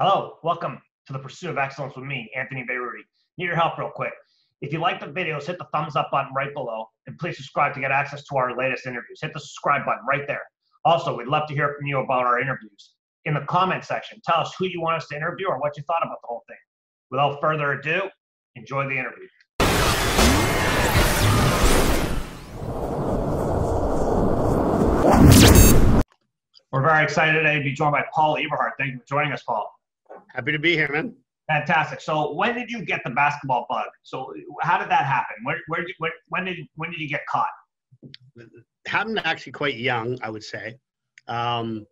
Hello, welcome to the Pursuit of Excellence with me, Anthony Beirudi. Need your help real quick. If you like the videos, hit the thumbs up button right below, and please subscribe to get access to our latest interviews. Hit the subscribe button right there. Also, we'd love to hear from you about our interviews. In the comment section, tell us who you want us to interview or what you thought about the whole thing. Without further ado, enjoy the interview. We're very excited today to be joined by Paul Eberhardt. Thank you for joining us, Paul. Happy to be here, man. Fantastic. So when did you get the basketball bug? So how did that happen? When did you get caught? It happened actually quite young, I would say. Me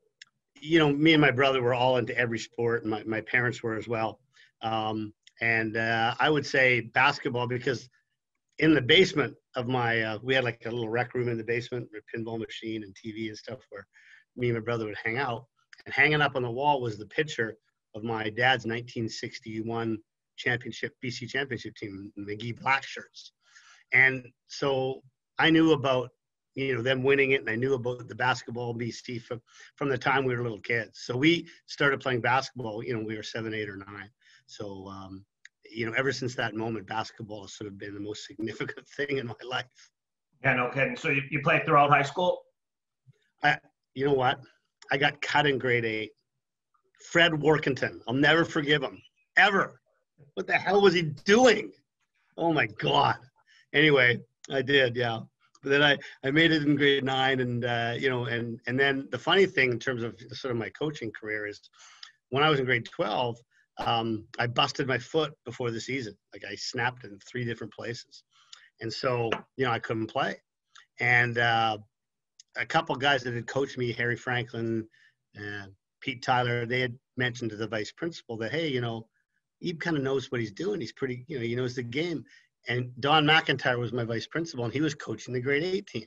and my brother were all into every sport, and my parents were as well. I would say basketball, because in the basement of my, we had like a little rec room in the basement with a pinball machine and TV and stuff where me and my brother would hang out. And hanging up on the wall was the picture of my dad's 1961 BC championship team, Magee black shirts. And so I knew about, them winning it, and I knew about the basketball BC from the time we were little kids. So we started playing basketball, we were 7, 8, or 9. So, ever since that moment, basketball has sort of been the most significant thing in my life. Yeah, no kidding. So you played throughout high school? You know what? I got cut in grade 8. Fred Workington. I'll never forgive him. Ever. What the hell was he doing? Oh, my God. Anyway, I did, yeah. But then I made it in grade 9, and then the funny thing in terms of sort of my coaching career is when I was in grade 12, I busted my foot before the season. Like I snapped in 3 different places. And so, I couldn't play. And a couple of guys that had coached me, Harry Franklin and Pete Tyler, they had mentioned to the vice principal that, hey, Ebe kind of knows what he's doing. He's pretty, he knows the game. And Don McIntyre was my vice principal, and he was coaching the grade 8 team.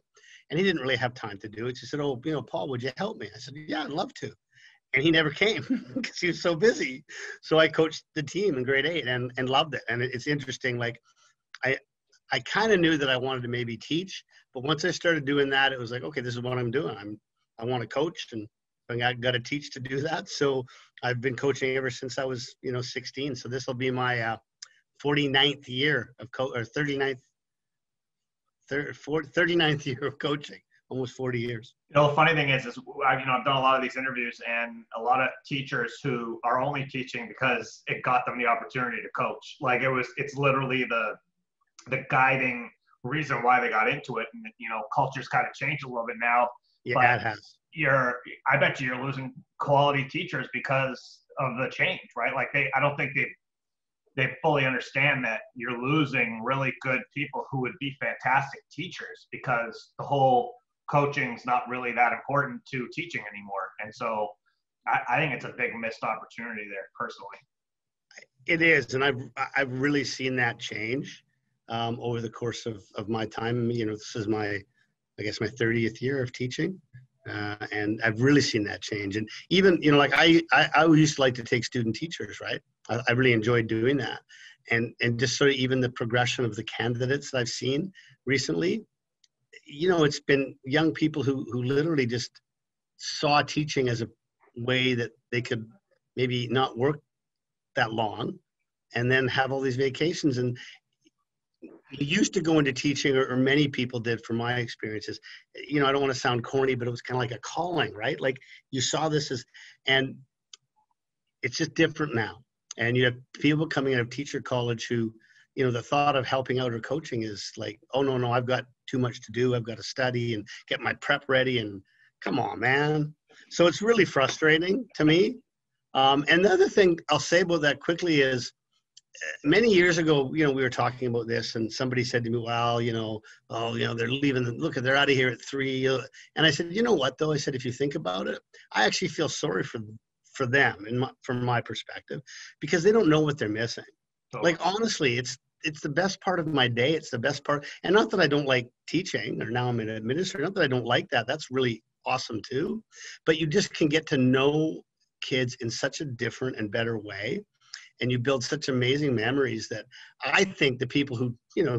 And he didn't really have time to do it. He said, Paul, would you help me? I said, yeah, I'd love to. And he never came because he was so busy. So I coached the team in grade 8 and loved it. And it's interesting, like I kind of knew that I wanted to maybe teach, but once I started doing that, it was like, okay, this is what I'm doing. I want to coach, and I got to teach to do that. So I've been coaching ever since I was, 16. So this will be my 49th year of 39th year of coaching, almost 40 years. The funny thing is I've done a lot of these interviews, and a lot of teachers who are only teaching because it got them the opportunity to coach. Like it's literally the guiding reason why they got into it. And, culture's kind of changed a little bit now. Yeah, it has. I bet you're losing quality teachers because of the change, right? Like I don't think they fully understand that you're losing really good people who would be fantastic teachers, because the whole coaching's not really that important to teaching anymore. And so I think it's a big missed opportunity there, personally. It is. And I've really seen that change over the course of my time. This is my 30th year of teaching. And I've really seen that change. And even, like I used to like to take student teachers, right? I really enjoyed doing that. And just sort of even the progression of the candidates that I've seen recently, it's been young people who literally just saw teaching as a way that they could maybe not work that long and then have all these vacations. And you used to go into teaching, or many people did from my experiences. I don't want to sound corny, but it was kind of like a calling, right? Like you saw this and it's just different now. And you have people coming out of teacher college who, the thought of helping out or coaching is like, oh, no, I've got too much to do. I've got to study and get my prep ready. And come on, man. So it's really frustrating to me. And the other thing I'll say about that quickly is, many years ago, we were talking about this, and somebody said to me, well, they're leaving. Look, they're out of here at 3. And I said, you know what, though? I said, if you think about it, I actually feel sorry for them from my perspective, because they don't know what they're missing. Oh. Like, honestly, it's the best part of my day. It's the best part. And not that I don't like teaching, or now I'm an administrator, not that I don't like that. That's really awesome too. But you just can get to know kids in such a different and better way. And you build such amazing memories that I think the people who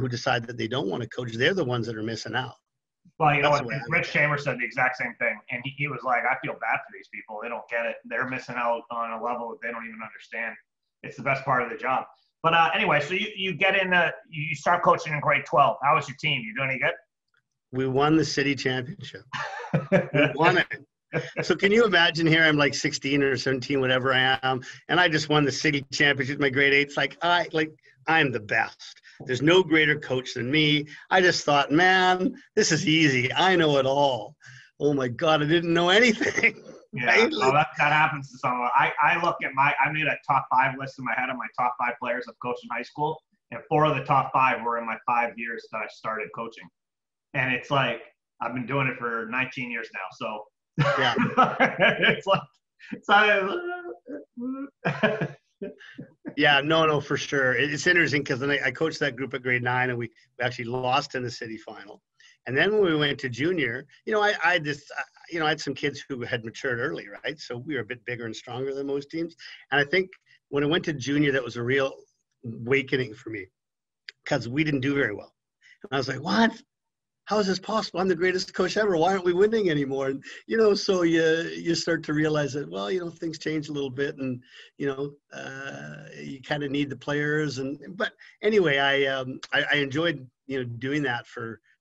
decide that they don't want to coach, they're the ones that are missing out. Well, you know That's what? the way I Rich look at it. Chambers said the exact same thing. And he was like, I feel bad for these people. They don't get it. They're missing out on a level that they don't even understand. It's the best part of the job. But anyway, so you get in, you start coaching in grade 12. How was your team? You doing any good? We won the city championship. We won it. So can you imagine here, I'm like 16 or 17, whatever I am, and I just won the city championship in my grade 8. It's like, I'm the best. There's no greater coach than me. I just thought, man, this is easy. I know it all. Oh my God, I didn't know anything. Yeah, Right? well, that happens to some of us. I look at I made a top 5 list in my head of my top 5 players I've coached in high school, and 4 of the top 5 were in my 5 years that I started coaching. And it's like, I've been doing it for 19 years now. So Yeah. it's like, Yeah, no, for sure. It's interesting because then I coached that group at grade 9, and we actually lost in the city final. And then when we went to junior, I had some kids who had matured early, right? So we were a bit bigger and stronger than most teams. And I think when I went to junior, that was a real awakening for me because we didn't do very well. And I was like, what? How is this possible? I'm the greatest coach ever. Why aren't we winning anymore? And, so you start to realize that, well, things change a little bit, and, you kind of need the players. But anyway, I enjoyed, doing that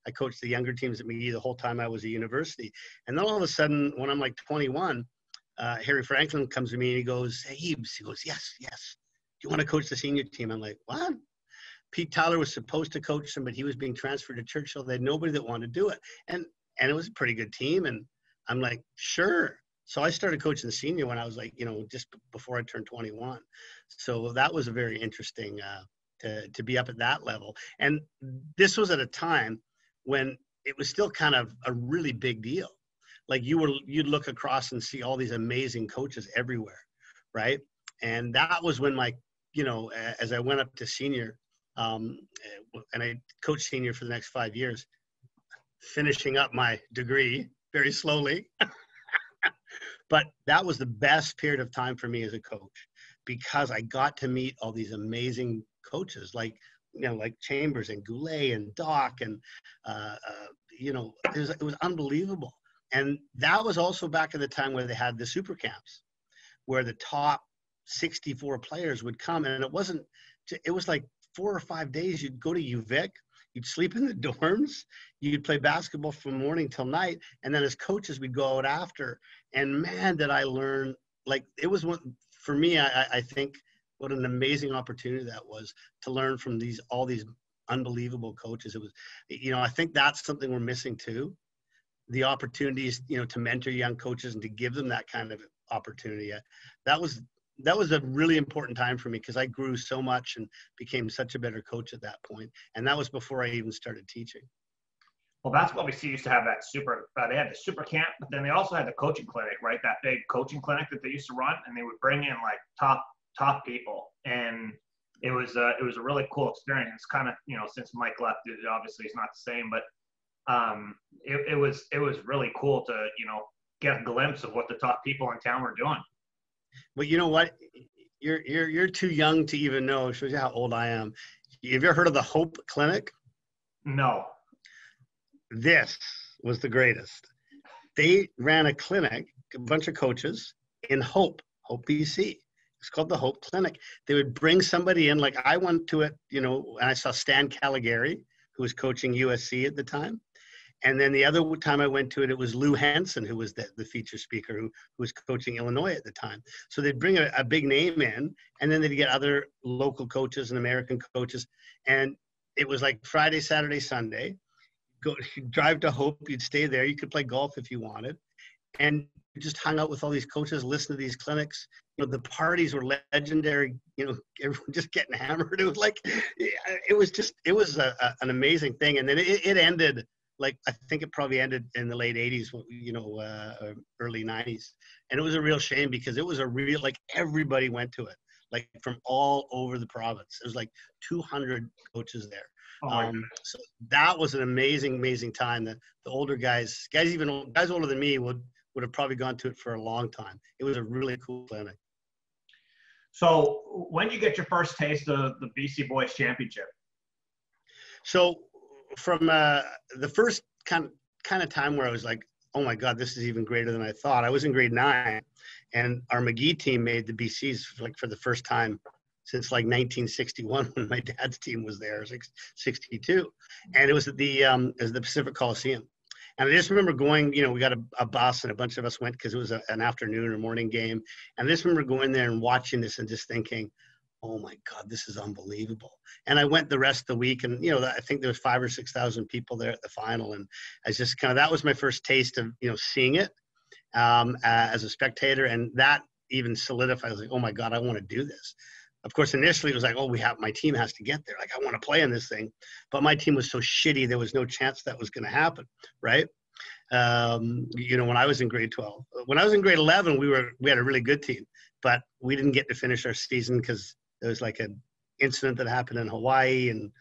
I coached the younger teams at Magee the whole time I was at university. And then all of a sudden, when I'm like 21, Harry Franklin comes to me and he goes, hey, Hebes, he goes, yes. Do you want to coach the senior team? I'm like, what? Pete Tyler was supposed to coach them, but he was being transferred to Churchill. They had nobody that wanted to do it. And it was a pretty good team. And I'm like, sure. So I started coaching the senior when I was like, just before I turned 21. So that was a very interesting to be up at that level. And this was at a time when it was still kind of a really big deal. Like you'd look across and see all these amazing coaches everywhere, right? And that was when as I went up to senior, and I coached senior for the next 5 years, finishing up my degree very slowly. But that was the best period of time for me as a coach because I got to meet all these amazing coaches like Chambers and Goulet and Doc and, it was unbelievable. And that was also back at the time where they had the super camps where the top 64 players would come. And it was like 4 or 5 days. You'd go to UVic, you'd sleep in the dorms, you'd play basketball from morning till night. And then as coaches, we'd go out after. And man, did I learn, it was for me, I think what an amazing opportunity that was to learn from all these unbelievable coaches. It was, I think that's something we're missing too. The opportunities, to mentor young coaches and to give them that kind of opportunity. That was a really important time for me because I grew so much and became such a better coach at that point. And that was before I even started teaching. Well, Basketball BC used to have that they had the super camp, but then they also had the coaching clinic, right? That big coaching clinic that they used to run, and they would bring in top people. And it was a really cool experience. It's kind of, since Mike left, obviously it's not the same, but it was really cool to, get a glimpse of what the top people in town were doing. But you know what? You're too young to even know. It shows you how old I am. Have you ever heard of the Hope Clinic? No. This was the greatest. They ran a clinic, a bunch of coaches in Hope, BC. It's called the Hope Clinic. They would bring somebody in, like I went to it, and I saw Stan Caligari, who was coaching USC at the time. And then the other time I went to it, it was Lou Hansen, who was the feature speaker, who was coaching Illinois at the time. So they'd bring a big name in, and then they'd get other local coaches and American coaches. And it was like Friday, Saturday, Sunday. Drive to Hope, you'd stay there. You could play golf if you wanted. And you just hung out with all these coaches, listen to these clinics. The parties were legendary, everyone just getting hammered. It was like, it was an amazing thing. And then it ended. I think it probably ended in the late 80s, early 90s. And it was a real shame because it was everybody went to it, from all over the province. It was 200 coaches there. So that was an amazing, amazing time. The older guys older than me would have probably gone to it for a long time. It was a really cool clinic. So when did you get your first taste of the BC Boys Championship? So from the first kind of kind of time where I was like, oh my God, this is even greater than I thought. I was in grade 9, and our Magee team made the BCs for the first time since 1961 when my dad's team was there, 62. And it was at the Pacific Coliseum. And I just remember going, we got a bus and a bunch of us went because it was an afternoon or morning game. And I just remember going there and watching this and just thinking, oh my God, this is unbelievable. And I went the rest of the week, and, I think there was 5,000 or 6,000 people there at the final. And I just that was my first taste of, seeing it as a spectator. And that even solidified. I was like, oh my God, I want to do this. Of course, initially it was like, oh, my team has to get there. Like, I want to play in this thing. But my team was so shitty, there was no chance that was going to happen, right? When I was in grade 12. When I was in grade 11, we had a really good team, but we didn't get to finish our season because there was like an incident that happened in Hawaii, and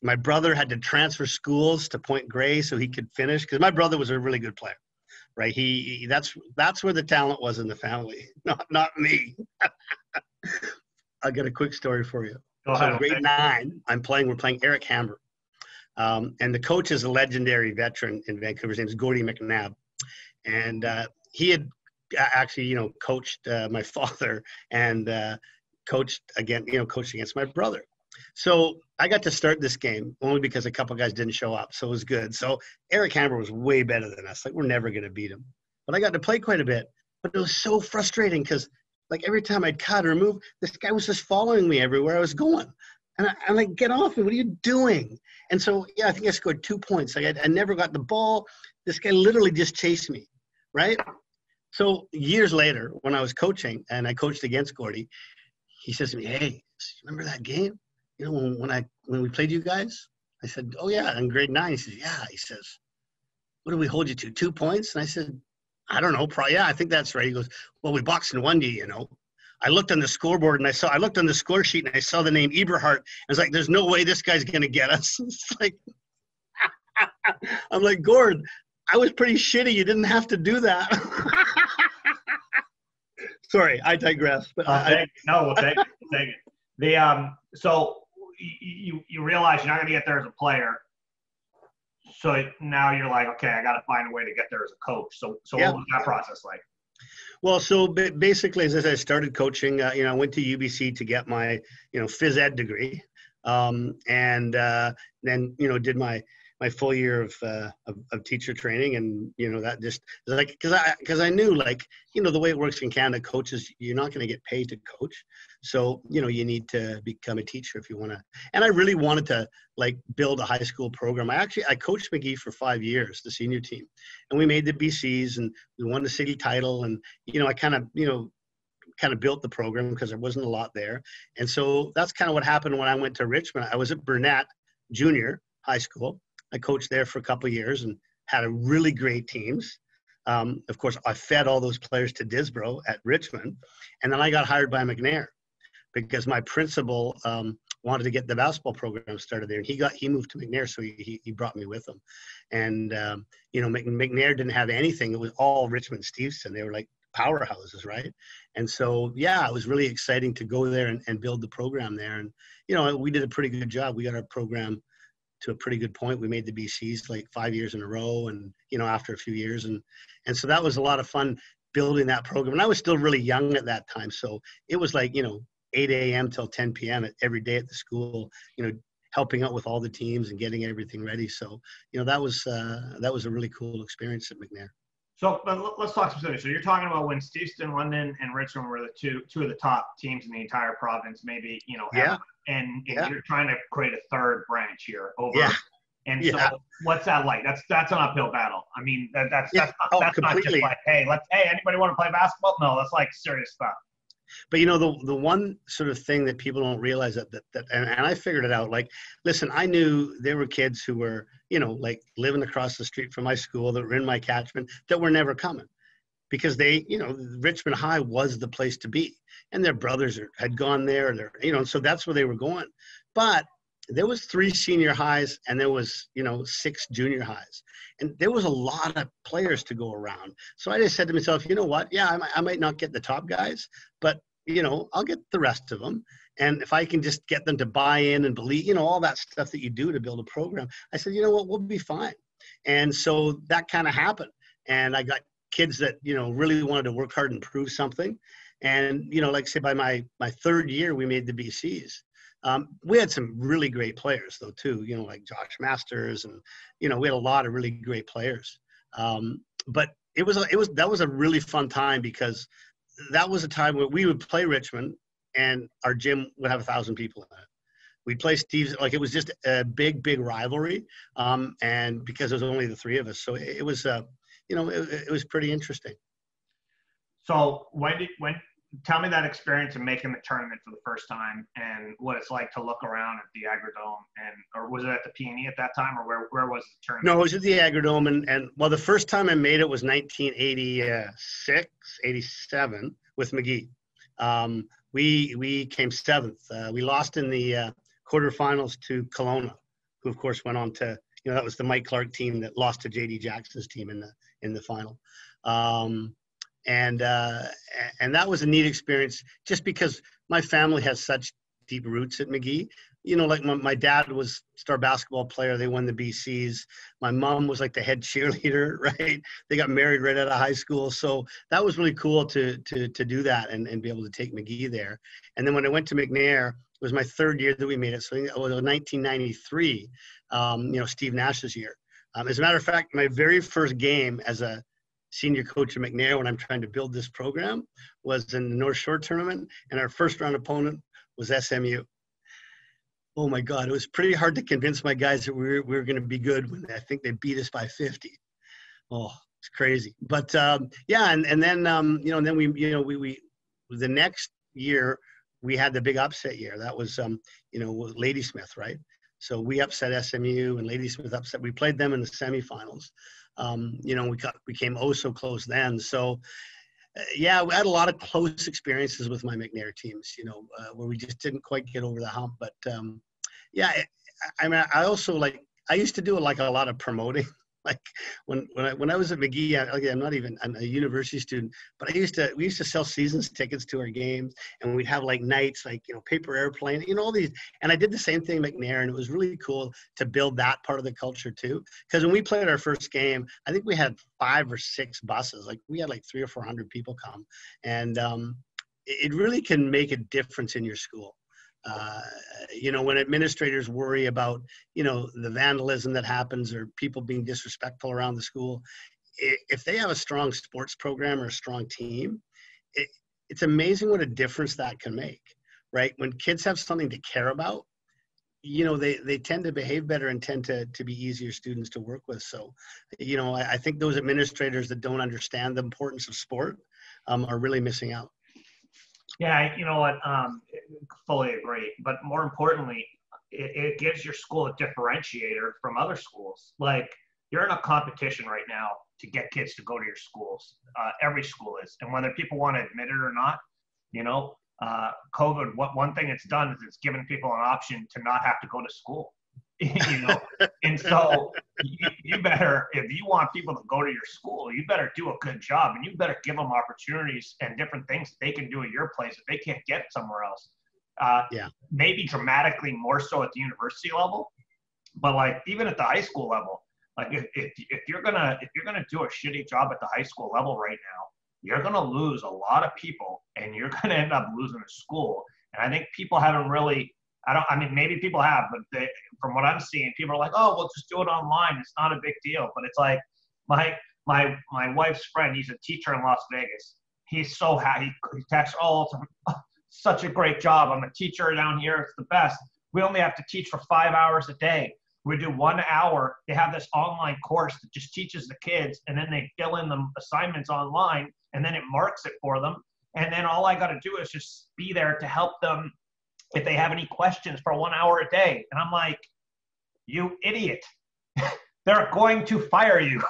my brother had to transfer schools to Point Grey so he could finish, because my brother was a really good player, right? That's where the talent was in the family, not me. I got a quick story for you. Go ahead. So grade 9, we're playing Eric Hamber. And the coach is a legendary veteran in Vancouver. His name is Gordy McNair. And he had actually, coached my father and coached against my brother. So I got to start this game only because a couple guys didn't show up. So it was good. So Eric Hamber was way better than us. Like, we're never going to beat him. But I got to play quite a bit. But it was so frustrating because, like, every time I'd cut or move, this guy was just following me everywhere I was going. And I'm like, get off me. What are you doing? And so, I think I scored 2 points. Like, I never got the ball. This guy literally just chased me, right? So years later, when I was coaching and I coached against Gordy, he says to me, hey, remember that game? When we played you guys? I said, oh, yeah, in grade 9. He says, yeah. He says, what did we hold you to, 2 points? And I said, I don't know. Probably, yeah, I think that's right. He goes, well, we boxed and won you, I looked on the scoreboard and I looked on the score sheet and I saw the name Eberhardt. I was like, there's no way this guy's going to get us. It's like, I'm like, Gord, I was pretty shitty. You didn't have to do that. Sorry, I digress. But we'll take it. So you realize you're not going to get there as a player. So now you're like, okay, I got to find a way to get there as a coach. So what was that process like? Well, so basically, as I started coaching, I went to UBC to get my, phys ed degree, and then, did my full year of teacher training, and that just like because I knew, like, the way it works in Canada, coaches, you're not going to get paid to coach, so you need to become a teacher if you want to. And I really wanted to, like, build a high school program. I coached Magee for 5 years, the senior team, and we made the BCs and we won the city title, and I kind of built the program because there wasn't a lot there. And so that's kind of what happened when I went to Richmond. I was at Burnett Junior High School. I coached there for a couple of years and had a really great teams. Of course, I fed all those players to Disbro at Richmond. And then I got hired by McNair because my principal wanted to get the basketball program started there. And he moved to McNair, so he brought me with him. And, McNair didn't have anything. It was all Richmond Stevenson. They were like powerhouses, right? And so, it was really exciting to go there and build the program there. And, we did a pretty good job. We got our program to a pretty good point. We made the BCs like 5 years in a row, and after a few years, and so that was a lot of fun building that program. And I was still really young at that time, so it was like 8 a.m. till 10 p.m. every day at the school, helping out with all the teams and getting everything ready. So that was a really cool experience at McNair. So let's talk specifics. So you're talking about when Steveston, London, and Richmond were the two of the top teams in the entire province, maybe ever. And you're trying to create a third branch here over. Yeah. And so what's that like? That's an uphill battle. I mean, that's not just like, hey, anybody want to play basketball? No, that's like serious stuff. But the one sort of thing that people don't realize and I figured it out. Like, listen, I knew there were kids who were, like living across the street from my school that were in my catchment that were never coming because they, Richmond High was the place to be, and their brothers had gone there, and so that's where they were going. But there was 3 senior highs and there was, 6 junior highs, and there was a lot of players to go around. So I just said to myself, you know what? Yeah, I might not get the top guys, but I'll get the rest of them. And if I can just get them to buy in and believe, all that stuff that you do to build a program, I said, you know what, we'll be fine. And so that kind of happened. And I got kids that, really wanted to work hard and prove something. And, like say by my third year, we made the BCs. We had some really great players though too, like Josh Masters, and, we had a lot of really great players. But that was a really fun time, because that was a time where we would play Richmond and our gym would have 1,000 people in it. We'd play Steve's, like it was just a big rivalry. And because there was only the three of us, so it was, it was pretty interesting. So tell me that experience of making the tournament for the first time, and what it's like to look around at the Agrodome, or was it at the P&E at that time, or where was the tournament? No, it was at the Agrodome, and the first time I made it was 1986, 87 with Magee. We came seventh. We lost in the quarterfinals to Kelowna, who of course went on to, that was the Mike Clark team that lost to J.D. Jackson's team in the final. And that was a neat experience, just because my family has such deep roots at Magee. Like my dad was star basketball player. They won the BCs. My mom was like the head cheerleader, right? They got married right out of high school. So that was really cool to do that and be able to take Magee there. And then when I went to McNair, it was my third year that we made it. So it was 1993, Steve Nash's year. As a matter of fact, my very first game as a senior coach at McNair, when I'm trying to build this program, was in the North Shore tournament, and our first round opponent was SMU. Oh my God, it was pretty hard to convince my guys that we were going to be good when I think they beat us by 50. Oh, it's crazy. But yeah, and then then we the next year we had the big upset year. That was Ladysmith, right? So we upset SMU, and Ladysmith upset. We played them in the semifinals. We came oh so close then. So, yeah, we had a lot of close experiences with my McNair teams, where we just didn't quite get over the hump. But, yeah, I also I used to do a lot of promoting. Like when I was at Magee, I'm a university student, but we used to sell seasons tickets to our games, and we'd have nights, paper airplane, all these. And I did the same thing at McNair, and it was really cool to build that part of the culture too. Because when we played our first game, I think we had 5 or 6 buses. We had 300 or 400 people come, and it really can make a difference in your school. When administrators worry about, the vandalism that happens or people being disrespectful around the school, if they have a strong sports program or a strong team, it's amazing what a difference that can make, right? When kids have something to care about, they tend to behave better and tend to be easier students to work with. So, I think those administrators that don't understand the importance of sport are really missing out. Yeah, you know what? Fully agree. But more importantly, it gives your school a differentiator from other schools. You're in a competition right now to get kids to go to your schools. Every school is, and whether people want to admit it or not, COVID. One thing it's done is it's given people an option to not have to go to school. And so you better, if you want people to go to your school, you better do a good job, and you better give them opportunities and different things they can do at your place if they can't get somewhere else. Maybe dramatically more so at the university level, but even at the high school level, if you're gonna do a shitty job at the high school level right now, you're gonna lose a lot of people, and you're gonna end up losing a school. And I think people haven't really. Maybe people have, but from what I'm seeing, people are like, oh, we'll just do it online. It's not a big deal. But it's like my wife's friend, he's a teacher in Las Vegas. He's so happy. He texts, oh, such a great job. I'm a teacher down here. It's the best. We only have to teach for 5 hours a day. We do 1 hour. They have this online course that just teaches the kids, and then they fill in the assignments online, and then it marks it for them. And then all I got to do is just be there to help them if they have any questions for 1 hour a day. And I'm like, you idiot. They're going to fire you.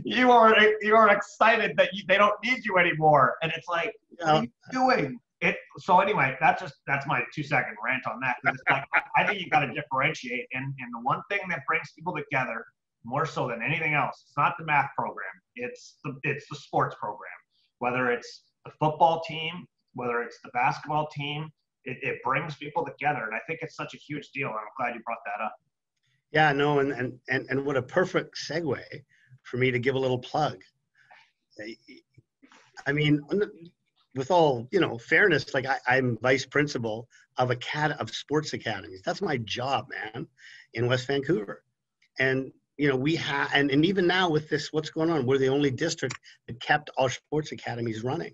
You are excited that they don't need you anymore. And it's like, what are you doing? So anyway, that's my 2-second rant on that. It's I think you got to differentiate. And the one thing that brings people together more so than anything else, it's not the math program. It's the sports program. Whether it's the football team, whether it's the basketball team, it brings people together. And I think it's such a huge deal. And I'm glad you brought that up. Yeah, no, and what a perfect segue for me to give a little plug. I mean, with all, fairness, like I'm vice principal of sports academies. That's my job, man, in West Vancouver. And, we have, and even now with this, what's going on, we're the only district that kept our sports academies running.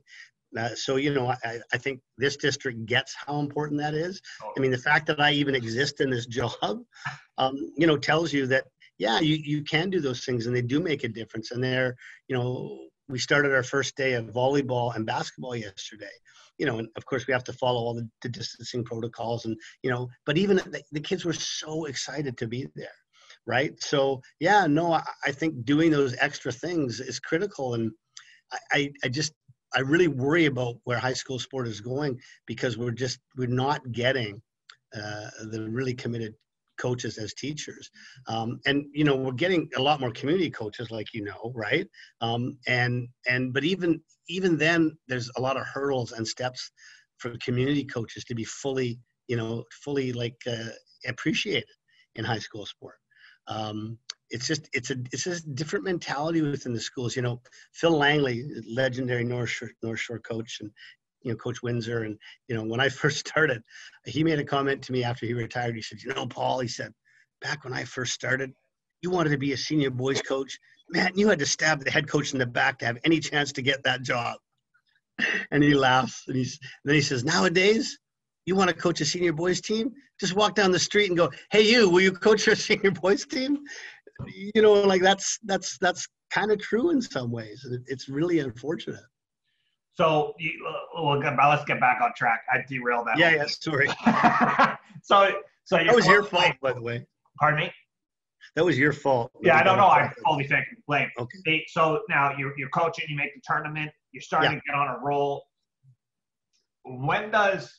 So, I think this district gets how important that is. I mean, the fact that I even exist in this job, tells you that, yeah, you can do those things and they do make a difference. And they're, we started our first day of volleyball and basketball yesterday, and of course we have to follow all the distancing protocols and, but even the kids were so excited to be there. Right. So, yeah, no, I think doing those extra things is critical. And I really worry about where high school sport is going because we're not getting the really committed coaches as teachers. And, we're getting a lot more community coaches, like, right. But even then there's a lot of hurdles and steps for community coaches to be fully appreciated in high school sport. It's a different mentality within the schools. Phil Langley, legendary North Shore coach, and Coach Windsor, and when I first started, he made a comment to me after he retired. He said, Paul, he said, back when I first started, you wanted to be a senior boys coach, man, you had to stab the head coach in the back to have any chance to get that job. And he laughs, and then he says, nowadays, you want to coach a senior boys team? Just walk down the street and go, hey, will you coach our senior boys team? Like that's kind of true in some ways. And it's really unfortunate. So let's get back on track. I derailed that. Yeah, sorry. so that was your fault, by the way. Pardon me? That was your fault. Yeah, I don't know. I fully take blame. Okay. So now you're coaching, you make the tournament, you're starting to get on a roll. When does,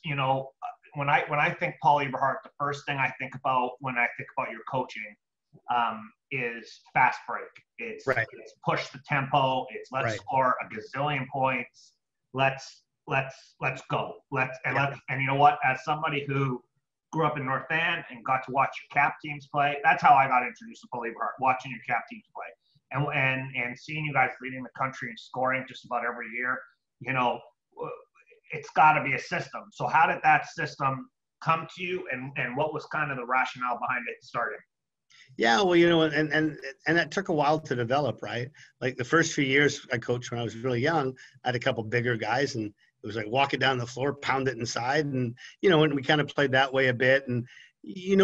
when I think Paul Eberhardt, the first thing I think about when I think about your coaching is fast break. It's push the tempo. It's let's score a gazillion points. Let's go. And you know what? As somebody who grew up in North Van and got to watch your cap teams play, that's how I got introduced to Paul Eberhardt, watching your cap teams play, and seeing you guys leading the country and scoring just about every year. It's got to be a system. So how did that system come to you, and what was kind of the rationale behind it starting? Yeah, well, and that took a while to develop, right? Like the first few years I coached when I was really young, I had a couple bigger guys, and it was like walk it down the floor, pound it inside, and and we kind of played that way a bit, and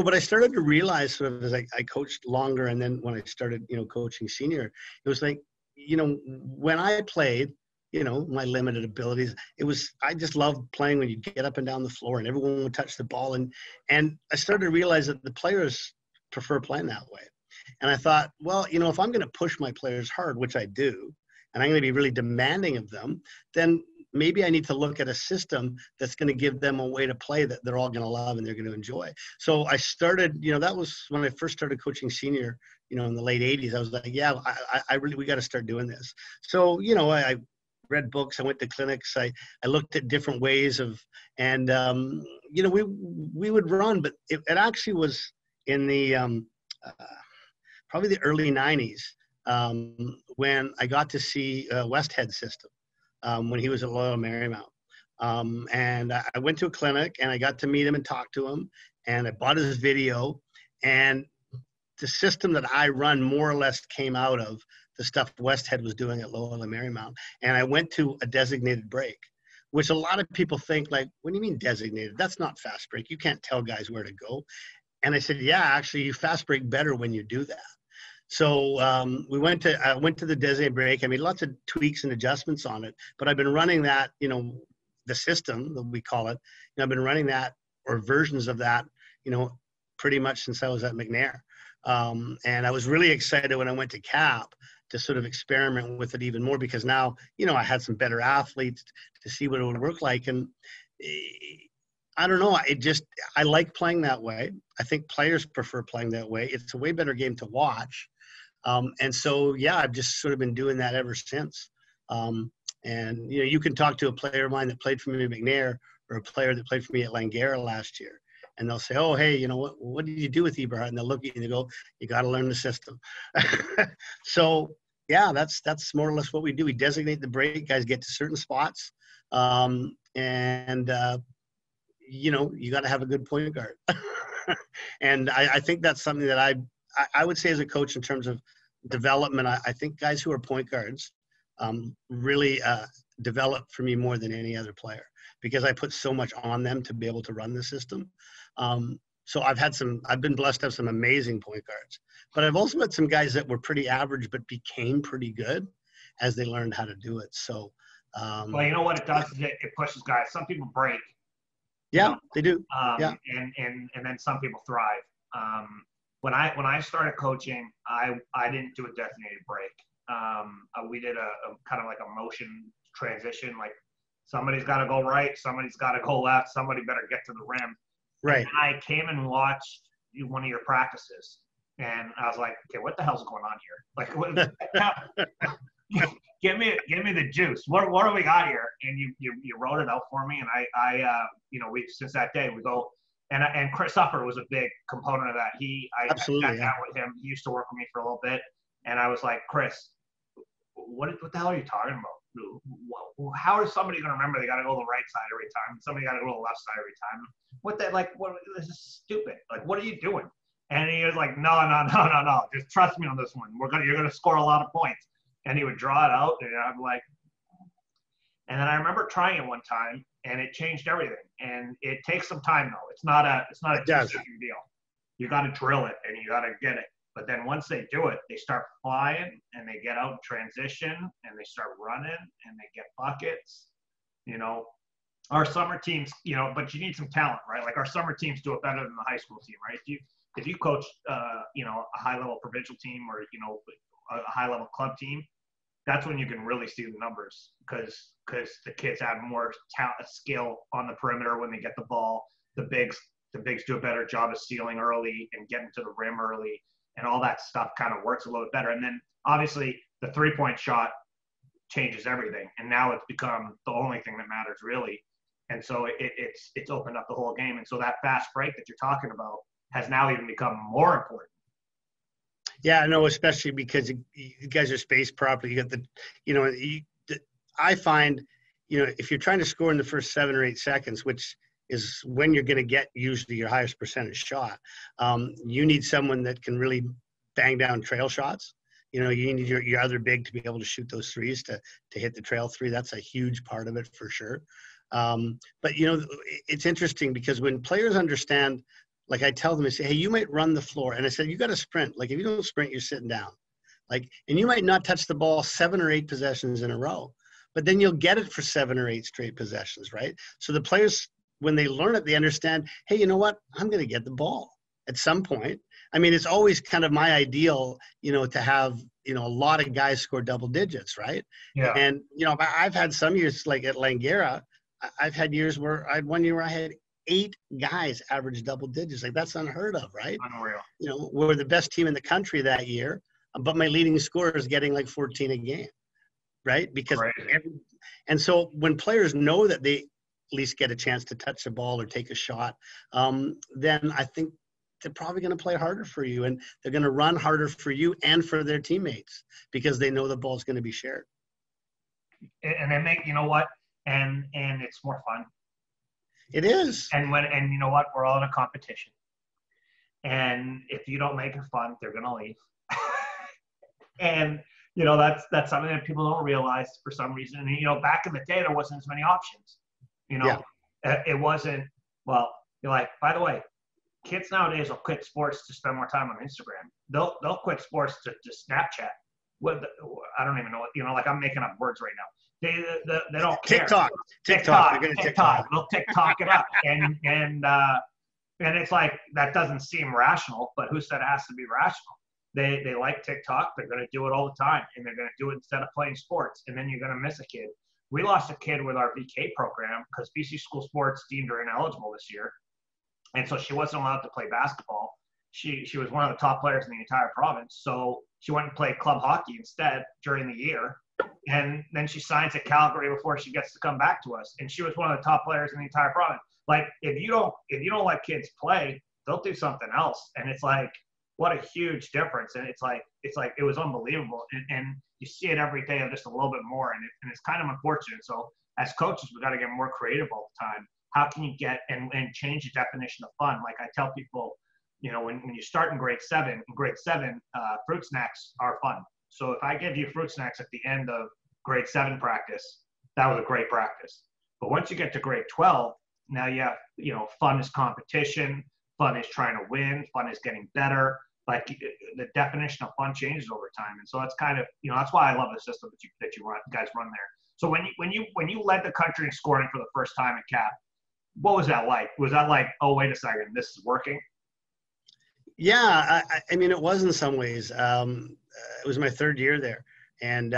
but I started to realize sort of as I coached longer, and then when I started coaching senior, it was like when I played, my limited abilities, I just loved playing when you get up and down the floor and everyone would touch the ball. And I started to realize that the players prefer playing that way. And I thought, well, if I'm going to push my players hard, which I do, and I'm going to be really demanding of them, then maybe I need to look at a system that's going to give them a way to play that they're all going to love and they're going to enjoy. So I started, that was when I first started coaching senior, in the late 80s. I was like, yeah, we got to start doing this. So, I read books, I went to clinics, I looked at different ways of, and we would run, but it actually was in the probably the early 90s when I got to see Westhead's system when he was at Loyola Marymount, and I went to a clinic and I got to meet him and talk to him, and I bought his video, and the system that I run more or less came out of the stuff Westhead was doing at Loyola Marymount. And I went to a designated break, which a lot of people think like, what do you mean designated? That's not fast break. You can't tell guys where to go. And I said, yeah, actually you fast break better when you do that. So I went to the designated break. I made lots of tweaks and adjustments on it, but I've been running that, the system that we call it, I've been running that or versions of that, pretty much since I was at McNair. And I was really excited when I went to CAP to sort of experiment with it even more, because now, I had some better athletes to see what it would work like. And I don't know, I like playing that way. I think players prefer playing that way. It's a way better game to watch. And so, yeah, I've just sort of been doing that ever since. And, you can talk to a player of mine that played for me at McNair or a player that played for me at Langara last year. and they'll say, oh, hey, what did you do with Eberhardt? And they'll look at you and they go, you got to learn the system. So yeah, that's more or less what we do. We designate the break, guys get to certain spots. You got to have a good point guard. And I think that's something that I would say as a coach in terms of development. I think guys who are point guards really develop for me more than any other player, because I put so much on them to be able to run the system. So I've been blessed to have some amazing point guards, but I've also had some guys that were pretty average but became pretty good as they learned how to do it. So, well, you know what it does is it pushes guys. Some people break. Yeah, they do. And then some people thrive. When I started coaching, I didn't do a designated break. We did a kind of like a motion transition, like somebody's got to go right, somebody's got to go left, somebody better get to the rim. Right. And I came and watched one of your practices, and I was like, okay, what the hell's going on here? Like, give me the juice. What do we got here? And you wrote it out for me, and I we since that day we go. And Chris Suffer was a big component of that. I sat down with him. He used to work with me for a little bit, and I was like, Chris, what the hell are you talking about? How is somebody going to remember they got to go to the right side every time? Somebody got to go to the left side every time. This is stupid. Like, what are you doing? And he was like, no. Just trust me on this one. You're going to score a lot of points. And he would draw it out, and I'm like, and then I remember trying it one time, and it changed everything. And it takes some time though. It's not a 2-second deal. You got to drill it and you got to get it. But then once they do it, they start flying and they get out in transition and they start running and they get buckets. Our summer teams, but you need some talent, right? Like our summer teams do it better than the high school team, right? If you coach, a high level provincial team or, a high level club team, that's when you can really see the numbers because the kids have more talent, skill on the perimeter when they get the ball. The bigs do a better job of stealing early and getting to the rim early, and all that stuff kind of works a little bit better. And then obviously the 3-point shot changes everything, and now it's become the only thing that matters really. And so it's opened up the whole game. And so that fast break that you're talking about has now even become more important. Yeah, no, especially because you guys are spaced properly. You got I find, if you're trying to score in the first 7 or 8 seconds, which is when you're going to get usually your highest percentage shot, you need someone that can really bang down trail shots. You need your other big to be able to shoot those threes to hit the trail three. That's a huge part of it for sure. But, it's interesting because when players understand, like I tell them, I say, hey, you might run the floor. And I said, you got to sprint. Like if you don't sprint, you're sitting down. And you might not touch the ball 7 or 8 possessions in a row, but then you'll get it for 7 or 8 straight possessions, right? So the players, when they learn it, they understand, hey, you know what? I'm going to get the ball at some point. I mean, it's always kind of my ideal, to have, a lot of guys score double digits, right? Yeah. And, I've had some years like at Langara, I've had years where one year I had 8 guys average double digits. Like that's unheard of, right? Unreal. We're the best team in the country that year, but my leading scorer is getting like 14 a game, right? Because and so when players know that they at least get a chance to touch the ball or take a shot, then I think they're probably going to play harder for you, and they're going to run harder for you and for their teammates because they know the ball is going to be shared. And they make, and it's more fun. It is. And you know what? We're all in a competition. And if you don't make it fun, they're going to leave. And, that's something that people don't realize for some reason. And, back in the day, there wasn't as many options. It wasn't, well, you're like, by the way, kids nowadays will quit sports to spend more time on Instagram. They'll quit sports to Snapchat. I don't even know what, I'm making up words right now. They don't care. TikTok. They'll TikTok it up, and it's like that doesn't seem rational, but who said it has to be rational? They like TikTok. They're going to do it all the time, and they're going to do it instead of playing sports. And then you're going to miss a kid. We lost a kid with our VK program because BC School Sports deemed her ineligible this year, and so she wasn't allowed to play basketball. She was one of the top players in the entire province, so she went and played club hockey instead during the year. And then she signs at Calgary before she gets to come back to us. And she was one of the top players in the entire province. Like, if you don't let kids play, they'll do something else. And it's like, what a huge difference. And it's like it was unbelievable. And you see it every day, just a little bit more. And it's kind of unfortunate. So as coaches, we got to get more creative all the time. How can you get and change the definition of fun? Like I tell people, you know, when you start in grade seven, fruit snacks are fun. So if I give you fruit snacks at the end of grade 7 practice, that was a great practice. But once you get to grade 12, now you have, you know, fun is competition, fun is trying to win, fun is getting better. Like the definition of fun changes over time. And so that's kind of, you know, that's why I love the system that you guys run there. So when you led the country in scoring for the first time at Cap, what was that like? Was that like, oh, wait a second, this is working? Yeah, I mean, it was in some ways. It was my 3rd year there. And,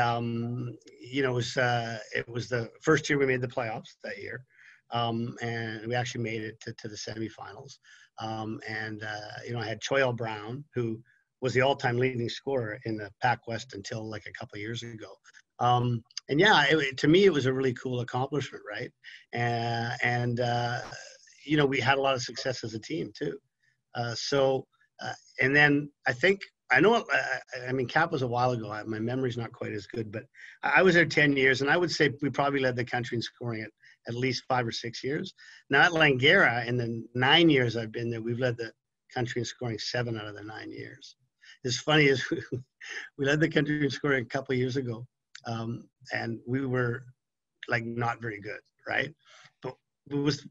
you know, it was the first year we made the playoffs that year. And we actually made it to the semifinals. You know, I had Choyel Brown, who was the all-time leading scorer in the PACWEST until like a couple of years ago. And yeah, to me, it was a really cool accomplishment, right? You know, we had a lot of success as a team too. And then I mean, Cap was a while ago. My memory's not quite as good, but I was there 10 years, and I would say we probably led the country in scoring at least 5 or 6 years. Now at Langara, in the 9 years I've been there, we've led the country in scoring 7 out of the 9 years. As funny as we led the country in scoring a couple of years ago, and we were like not very good, right? But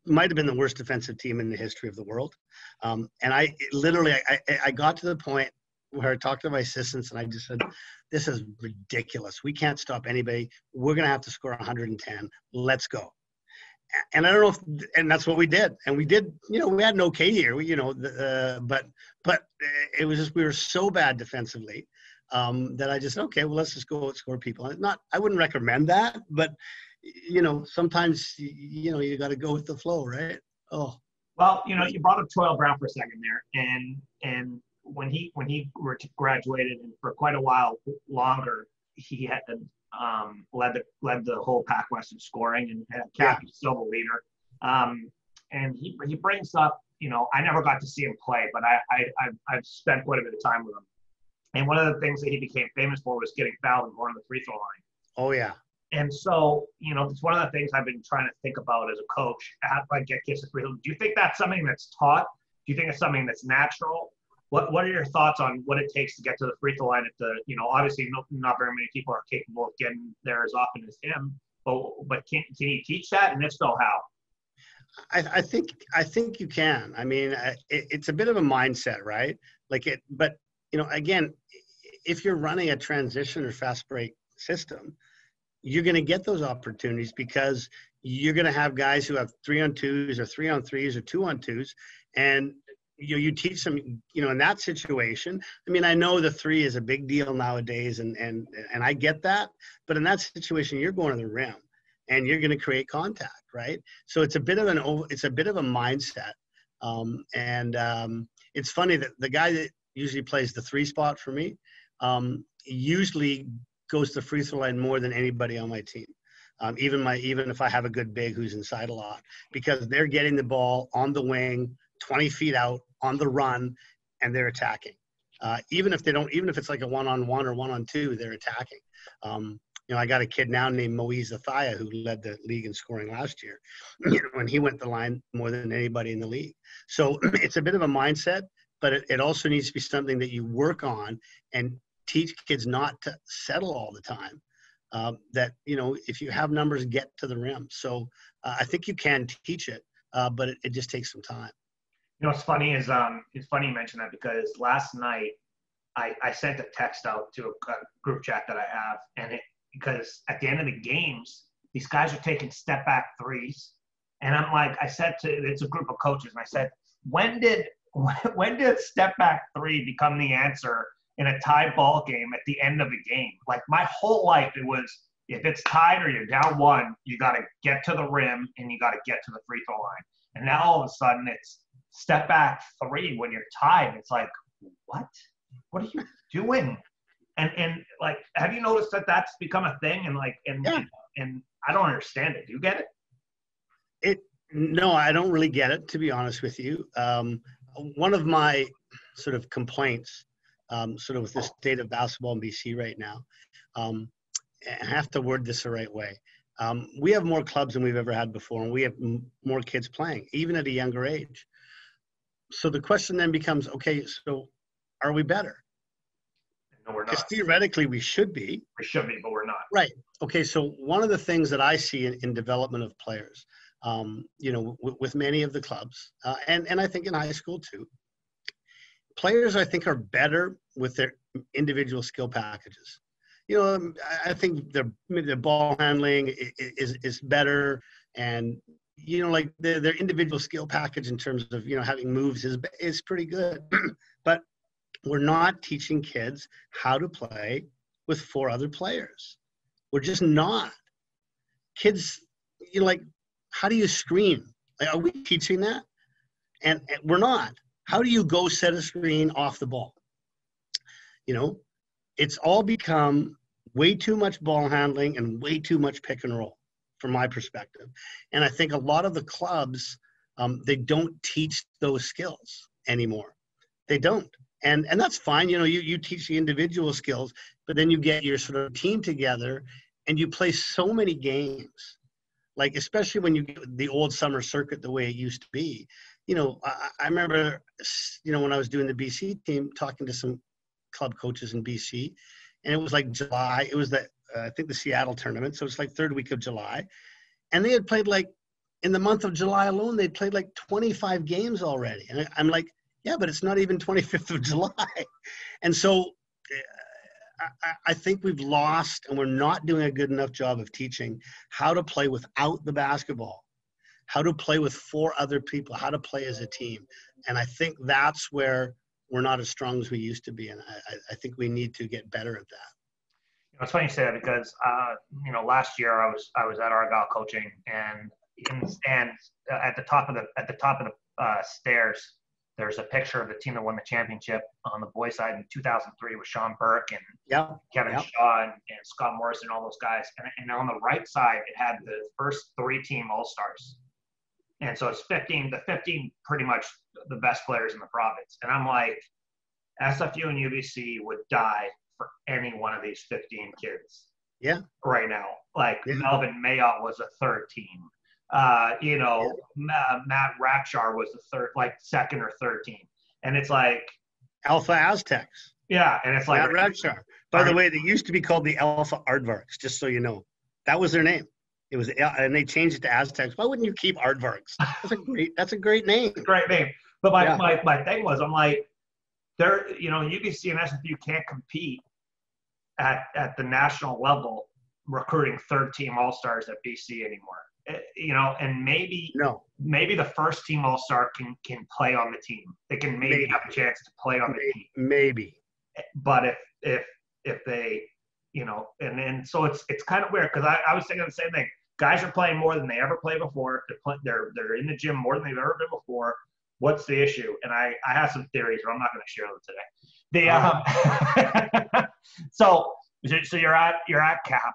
might have been the worst defensive team in the history of the world. And I got to the point where I talked to my assistants and I just said, this is ridiculous. We can't stop anybody. We're going to have to score 110. Let's go. And I don't know and that's what we did. And we did, you know, we had an okay year, but it was just, we were so bad defensively that I just, okay, well, let's just go score people. And I wouldn't recommend that, but you know, sometimes, you know, you got to go with the flow, right? Oh, well, you know, you brought up Choyel Brown for a second there, and when he graduated, and for quite a while longer, he had led the whole PACWEST in scoring, and had Cap still the leader. And he brings up, you know, I never got to see him play, but I've spent quite a bit of time with him. And one of the things that he became famous for was getting fouled and going to the free throw line. Oh yeah. And so, you know, it's one of the things I've been trying to think about as a coach. How do I get kids to free throw? Do you think that's something that's taught? Do you think it's something that's natural? What are your thoughts on what it takes to get to the free throw line at the, you know, obviously not very many people are capable of getting there as often as him, but can you teach that? And if so, how? I think you can. I mean, it's a bit of a mindset, right? But you know, again, if you're running a transition or fast break system, you're going to get those opportunities because you're going to have guys who have 3-on-2s or 3-on-3s or 2-on-2s, and you teach them, you know, in that situation. I mean, I know the 3 is a big deal nowadays, and I get that, but in that situation, you're going to the rim, and you're going to create contact, right? So it's a bit of a mindset, it's funny that the guy that usually plays the 3 spot for me usually goes to the free throw line more than anybody on my team. Even if I have a good big who's inside a lot, because they're getting the ball on the wing, 20 feet out on the run, and they're attacking. Even if it's like a 1-on-1 or 1-on-2, they're attacking. You know, I got a kid now named Moise Athaya who led the league in scoring last year, when he went the line more than anybody in the league. So it's a bit of a mindset, but it also needs to be something that you work on and teach kids not to settle all the time. That, you know, if you have numbers, get to the rim. So I think you can teach it, but it just takes some time. You know, what's funny is it's funny you mention that, because last night I sent a text out to a group chat that I have, because at the end of the games, these guys are taking step back threes, and I'm like, it's a group of coaches, and I said, when did step back 3 become the answer in a tie ball game at the end of a game? Like, my whole life, it was, if it's tied or you're down 1, you got to get to the rim and you got to get to the free throw line. And now all of a sudden it's step back 3 when you're tied. It's like, what are you doing? And like, have you noticed that that's become a thing? And like, and I don't understand it. Do you get it? No, I don't really get it, to be honest with you. One of my sort of complaints, sort of with the state of basketball in BC right now, I have to word this the right way. We have more clubs than we've ever had before, and we have more kids playing, even at a younger age. So the question then becomes, okay, so are we better? No, we're Because not. theoretically we should be. We should be, but we're not. Right. Okay, so one of the things that I see in development of players, you know, with many of the clubs, and I think in high school too, players I think are better with their individual skill packages. You know, I think their ball handling is better, and you know, like their individual skill package in terms of, you know, having moves is pretty good. But we're not teaching kids how to play with 4 other players. We're just not. Kids, you know, like, how do you screen? Like, are we teaching that? And we're not. How do you go set a screen off the ball? You know, it's all become way too much ball handling and way too much pick and roll, from my perspective. And I think a lot of the clubs, they don't teach those skills anymore. They don't. And that's fine. You know, you teach the individual skills, but then you get your sort of team together and you play so many games. Like, especially when you get the old summer circuit the way it used to be. You know, I remember, you know, when I was doing the BC team, talking to some club coaches in BC, and it was like July. It was I think the Seattle tournament. So it's like 3rd week of July. And they had played, like, in the month of July alone, they'd played like 25 games already. And I'm like, yeah, but it's not even 25th of July. And so I think we've lost, and we're not doing a good enough job of teaching how to play without the basketball, how to play with 4 other people, how to play as a team. And I think that's where we're not as strong as we used to be. And I think we need to get better at that. You know, it's funny you say that because, you know, last year I was at Argyle coaching, and in the stands at the top of the stairs, there's a picture of the team that won the championship on the boys' side in 2003 with Sean Burke and Kevin Shaw and Scott Morris and all those guys. And on the right side, it had the first 3-team all-stars. And so it's 15 pretty much the best players in the province. And I'm like, SFU and UBC would die for any one of these 15 kids. Yeah. Right now. Like, Melvin Mayotte was a 3rd team. You know, Matt Rakshar was the 2nd or 3rd team. And it's like Alpha Aztecs. Yeah, and it's like Matt Rakshar. By the way, they used to be called the Alpha Aardvarks, just so you know. That was their name. It was, and they changed it to Aztecs. Why wouldn't you keep Aardvarks? That's a great name. Great name. But my thing was, I'm like, you know, UBC and SFU can't compete at the national level recruiting 3rd team all-stars at BC anymore. You know, and maybe the 1st team all-star can play on the team. They can maybe have a chance to play on the team. Maybe. But if they, you know, and so it's kind of weird, because I was thinking the same thing. Guys are playing more than they ever played before. They're in the gym more than they've ever been before. What's the issue? And I have some theories, but I'm not going to share them today. So you're at Cap.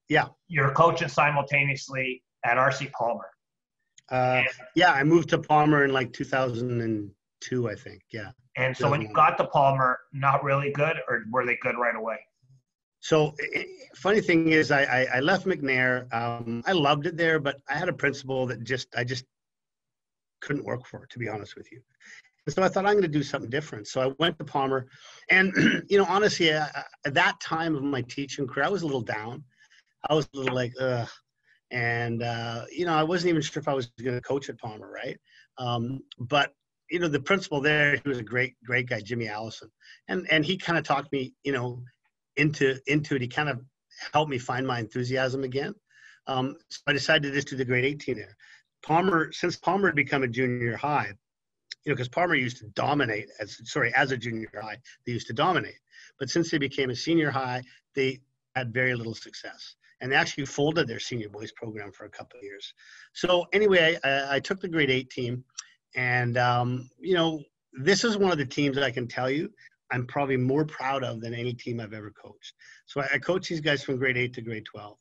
Yeah. You're coaching simultaneously at RC Palmer. I moved to Palmer in like 2002, I think. Yeah. And so when you got to Palmer, not really good, or were they good right away? So funny thing is, I left McNair. I loved it there, but I had a principal that I just couldn't work for, to be honest with you. And so I thought, I'm going to do something different. So I went to Palmer, and you know, honestly, at that time of my teaching career, I was a little down. I was a little like, ugh. And, you know, I wasn't even sure if I was going to coach at Palmer, right? But, you know, the principal there, he was a great guy, Jimmy Allison. And he kind of talked me, you know, into it. He kind of helped me find my enthusiasm again. So I decided to just do the grade 18 there. Since Palmer had become a junior high, you know, because Palmer used to dominate as a junior high, they used to dominate. But since they became a senior high, they had very little success. And they actually folded their senior boys program for a couple of years. So anyway, I took the grade 8 team. And, you know, this is one of the teams that I can tell you, I'm probably more proud of than any team I've ever coached. So I coached these guys from grade 8 to grade 12.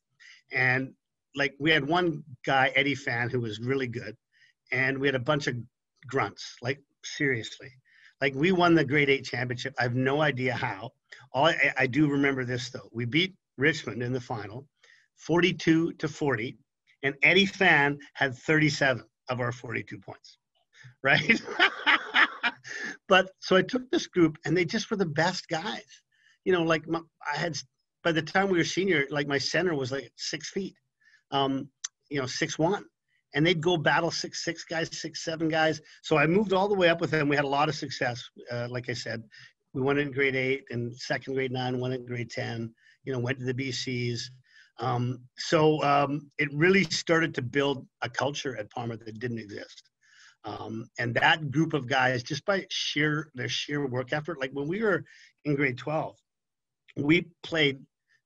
And like we had one guy, Eddie Fan, who was really good. And we had a bunch of grunts, like seriously. Like we won the grade 8 championship. I have no idea how. I do remember this though. We beat Richmond in the final, 42-40. And Eddie Fan had 37 of our 42 points, right? But so I took this group and they just were the best guys. You know, like by the time we were senior, like my center was like 6 feet, 6'1". And they'd go battle 6'6" guys, 6'7" guys. So I moved all the way up with them. We had a lot of success. Like I said, we won in grade 8 and second grade 9, won in grade 10, went to the BCs. It really started to build a culture at Palmer that didn't exist. And that group of guys, just by their sheer work effort, like when we were in grade 12, we played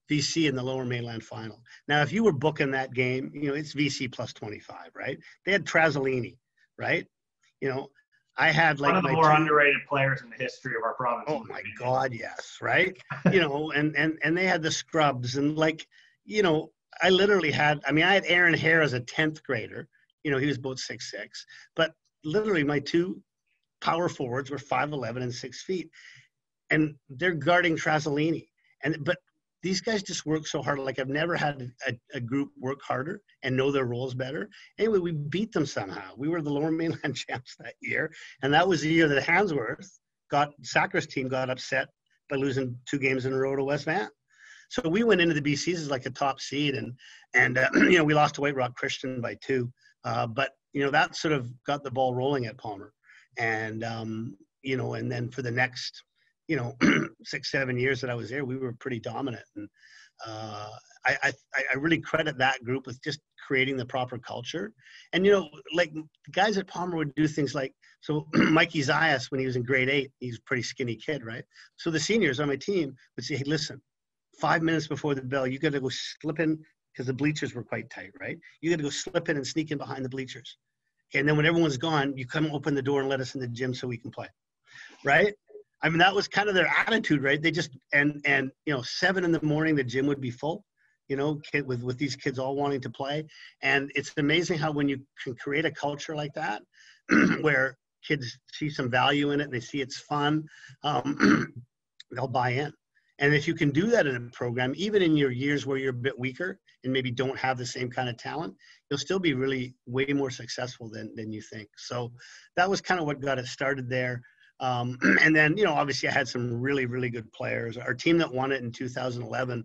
VC in the Lower Mainland final. Now, if you were booking that game, it's VC plus 25, right? They had Trasolini, right? I had like one of the more underrated players in the history of our province. Oh my God, yes, right? And they had the scrubs and I literally had, I had Aaron Hare as a 10th grader. He was about 6'6", but literally my two power forwards were 5'11" and 6 feet, and they're guarding Trasolini. But these guys just work so hard. Like I've never had a group work harder and know their roles better. Anyway, we beat them somehow. We were the Lower Mainland champs that year, and that was the year that Hansworth Sacker's team got upset by losing 2 games in a row to West Van. So we went into the BCs as like a top seed, and we lost to White Rock Christian by 2. But that sort of got the ball rolling at Palmer, and and then for the next 6-7 years that I was there, we were pretty dominant. And I really credit that group with just creating the proper culture. And like the guys at Palmer would do things like, so Mikey Zayas, when he was in grade 8, he's a pretty skinny kid, right? So the seniors on my team would say, hey, listen, 5 minutes before the bell, you got to go slip in, because the bleachers were quite tight, right? You got to go slip in and sneak in behind the bleachers. Okay, and then when everyone's gone, you come open the door and let us in the gym so we can play, right? That was kind of their attitude, right? They just, and 7 in the morning, the gym would be full, with these kids all wanting to play. And it's amazing how when you can create a culture like that, where kids see some value in it and they see it's fun, they'll buy in. And if you can do that in a program, even in your years where you're a bit weaker and maybe don't have the same kind of talent, you'll still be really way more successful than you think. So that was kind of what got it started there. And then, obviously I had some really, really good players. Our team that won it in 2011,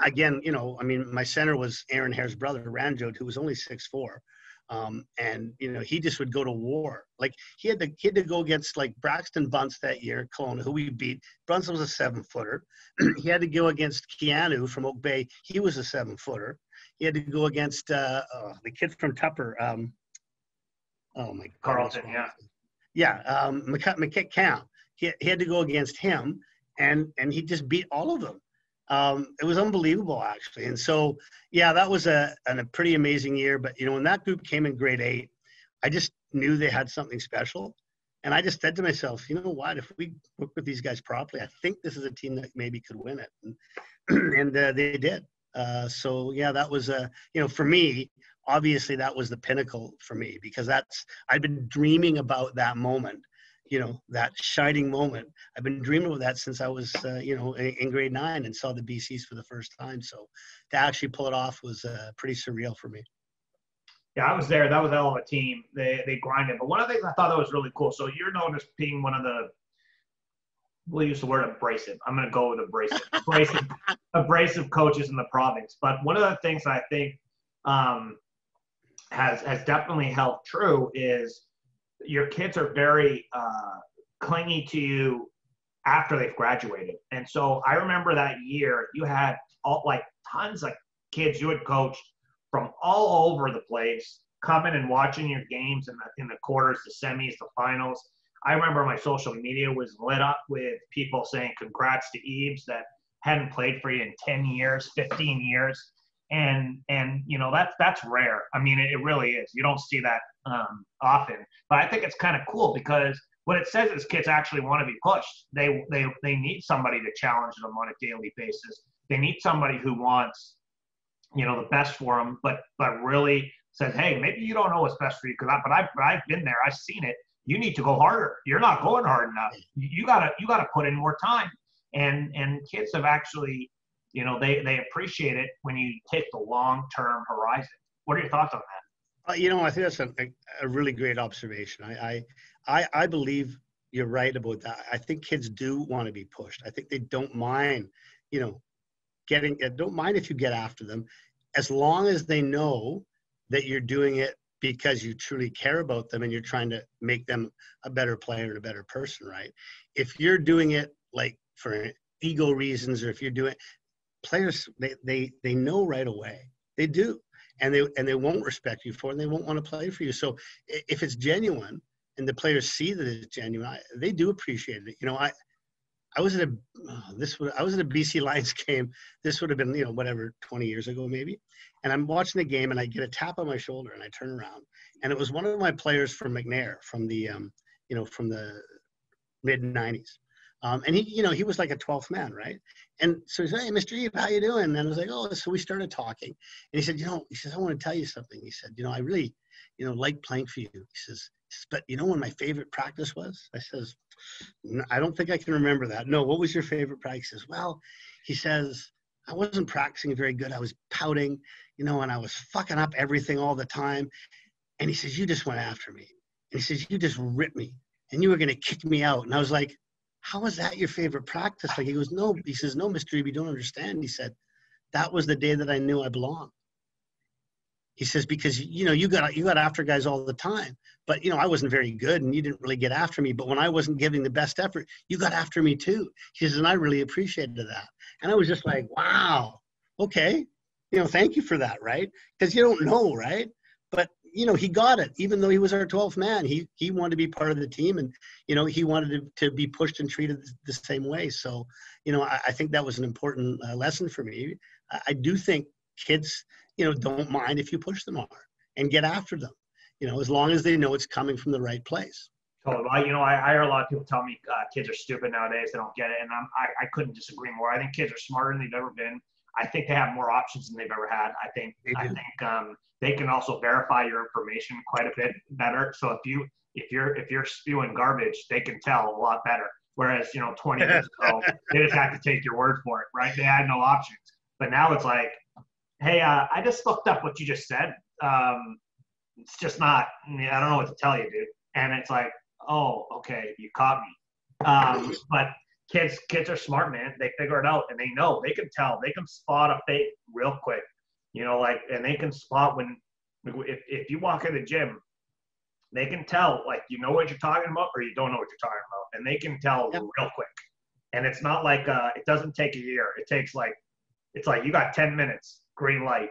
again, my center was Aaron Hare's brother, Ranjod, who was only 6'4". And he just would go to war. Like he had to go against like Braxton Bunce that year, Kelowna, who we beat. Bunce was a 7-footer. He had to go against Keanu from Oak Bay. He was a 7-footer. He had to go against the kid from Tupper. Oh my God, Carlton, yeah. Yeah, McKick Camp. He had to go against him, and he just beat all of them. It was unbelievable, actually. And so, yeah, that was a pretty amazing year. But, when that group came in grade 8, I just knew they had something special. And I just said to myself, you know what, if we work with these guys properly, I think this is a team that maybe could win it. And they did. So, yeah, that was, for me, obviously that was the pinnacle for me, because I've been dreaming about that moment, that shining moment. I've been dreaming of that since I was, in grade 9 and saw the BCs for the first time. So to actually pull it off was pretty surreal for me. Yeah, I was there. That was a hell of a team. They grinded. But one of the things I thought that was really cool, so you're known as being one of the, we'll use the word abrasive. I'm going to go with abrasive. Abrasive coaches in the province. But one of the things I think has definitely held true is your kids are very clingy to you after they've graduated. And so I remember that year you had tons of kids you had coached from all over the place coming and watching your games in the quarters, the semis, the finals. I remember my social media was lit up with people saying congrats to Ebes that hadn't played for you in 10 years, 15 years. And that's rare. It really is. You don't see that often. But I think it's kind of cool because what it says is kids actually want to be pushed. They need somebody to challenge them on a daily basis. They need somebody who wants, the best for them, but really says, hey, maybe you don't know what's best for you, but I've been there, I've seen it. You need to go harder. You're not going hard enough. You gotta put in more time. And kids have actually, they appreciate it when you take the long-term horizon. What are your thoughts on that? I think that's a really great observation. I believe you're right about that. I think kids do want to be pushed. I think they don't mind, don't mind if you get after them, as long as they know that you're doing it because you truly care about them and you're trying to make them a better player and a better person, right? If you're doing it like for ego reasons, or if you're doing players, they know right away. They do. And they won't respect you for it, and they won't want to play for you. So if it's genuine and the players see that it's genuine, they do appreciate it. I was at a BC Lions game. This would have been, 20 years ago maybe. And I'm watching the game and I get a tap on my shoulder and I turn around, and it was one of my players from McNair from the mid 90s. And he was like a 12th man, right? And so he said, hey, Mr. Eve, how you doing? And I was like, oh, so we started talking. And he said, he says, I want to tell you something. He said, I really, like playing for you. He says, but when my favorite practice was? I says, I don't think I can remember that. No, what was your favorite practice? He says, well, he says, I wasn't practicing very good. I was pouting, and I was fucking up everything all the time. And he says, you just went after me. And he says, you just ripped me and you were going to kick me out. And I was like, how was that your favorite practice? Like, he goes, no. He says, no, Mr. Eve, you don't understand. He said, that was the day that I knew I belonged. He says, because, you got after guys all the time, but, I wasn't very good and you didn't really get after me. But when I wasn't giving the best effort, you got after me too. He says, and I really appreciated that. And I was just like, wow, okay. Thank you for that. Right. Because you don't know. Right. But, he got it, even though he was our 12th man. He wanted to be part of the team, and, he wanted to be pushed and treated the same way. So, I think that was an important lesson for me. I do think kids, don't mind if you push them hard and get after them, as long as they know it's coming from the right place. Totally. Well, I hear a lot of people tell me kids are stupid nowadays. They don't get it. And I couldn't disagree more. I think kids are smarter than they've ever been. I think they have more options than they've ever had. I think they can also verify your information quite a bit better. So if you're spewing garbage, they can tell a lot better. Whereas 20 years ago, they just had to take your word for it, right? They had no options. But now it's like, hey, I just looked up what you just said. It's just not. I don't know what to tell you, dude. And it's like, oh, okay, you caught me. But kids are smart, man. They figure it out, and they know. They can tell. They can spot a fake real quick. And they can spot when if you walk in the gym, they can tell, like, what you're talking about or you don't know what you're talking about. And they can tell real quick. And it's not like it doesn't take a year. It takes it's like you got 10 minutes, green light.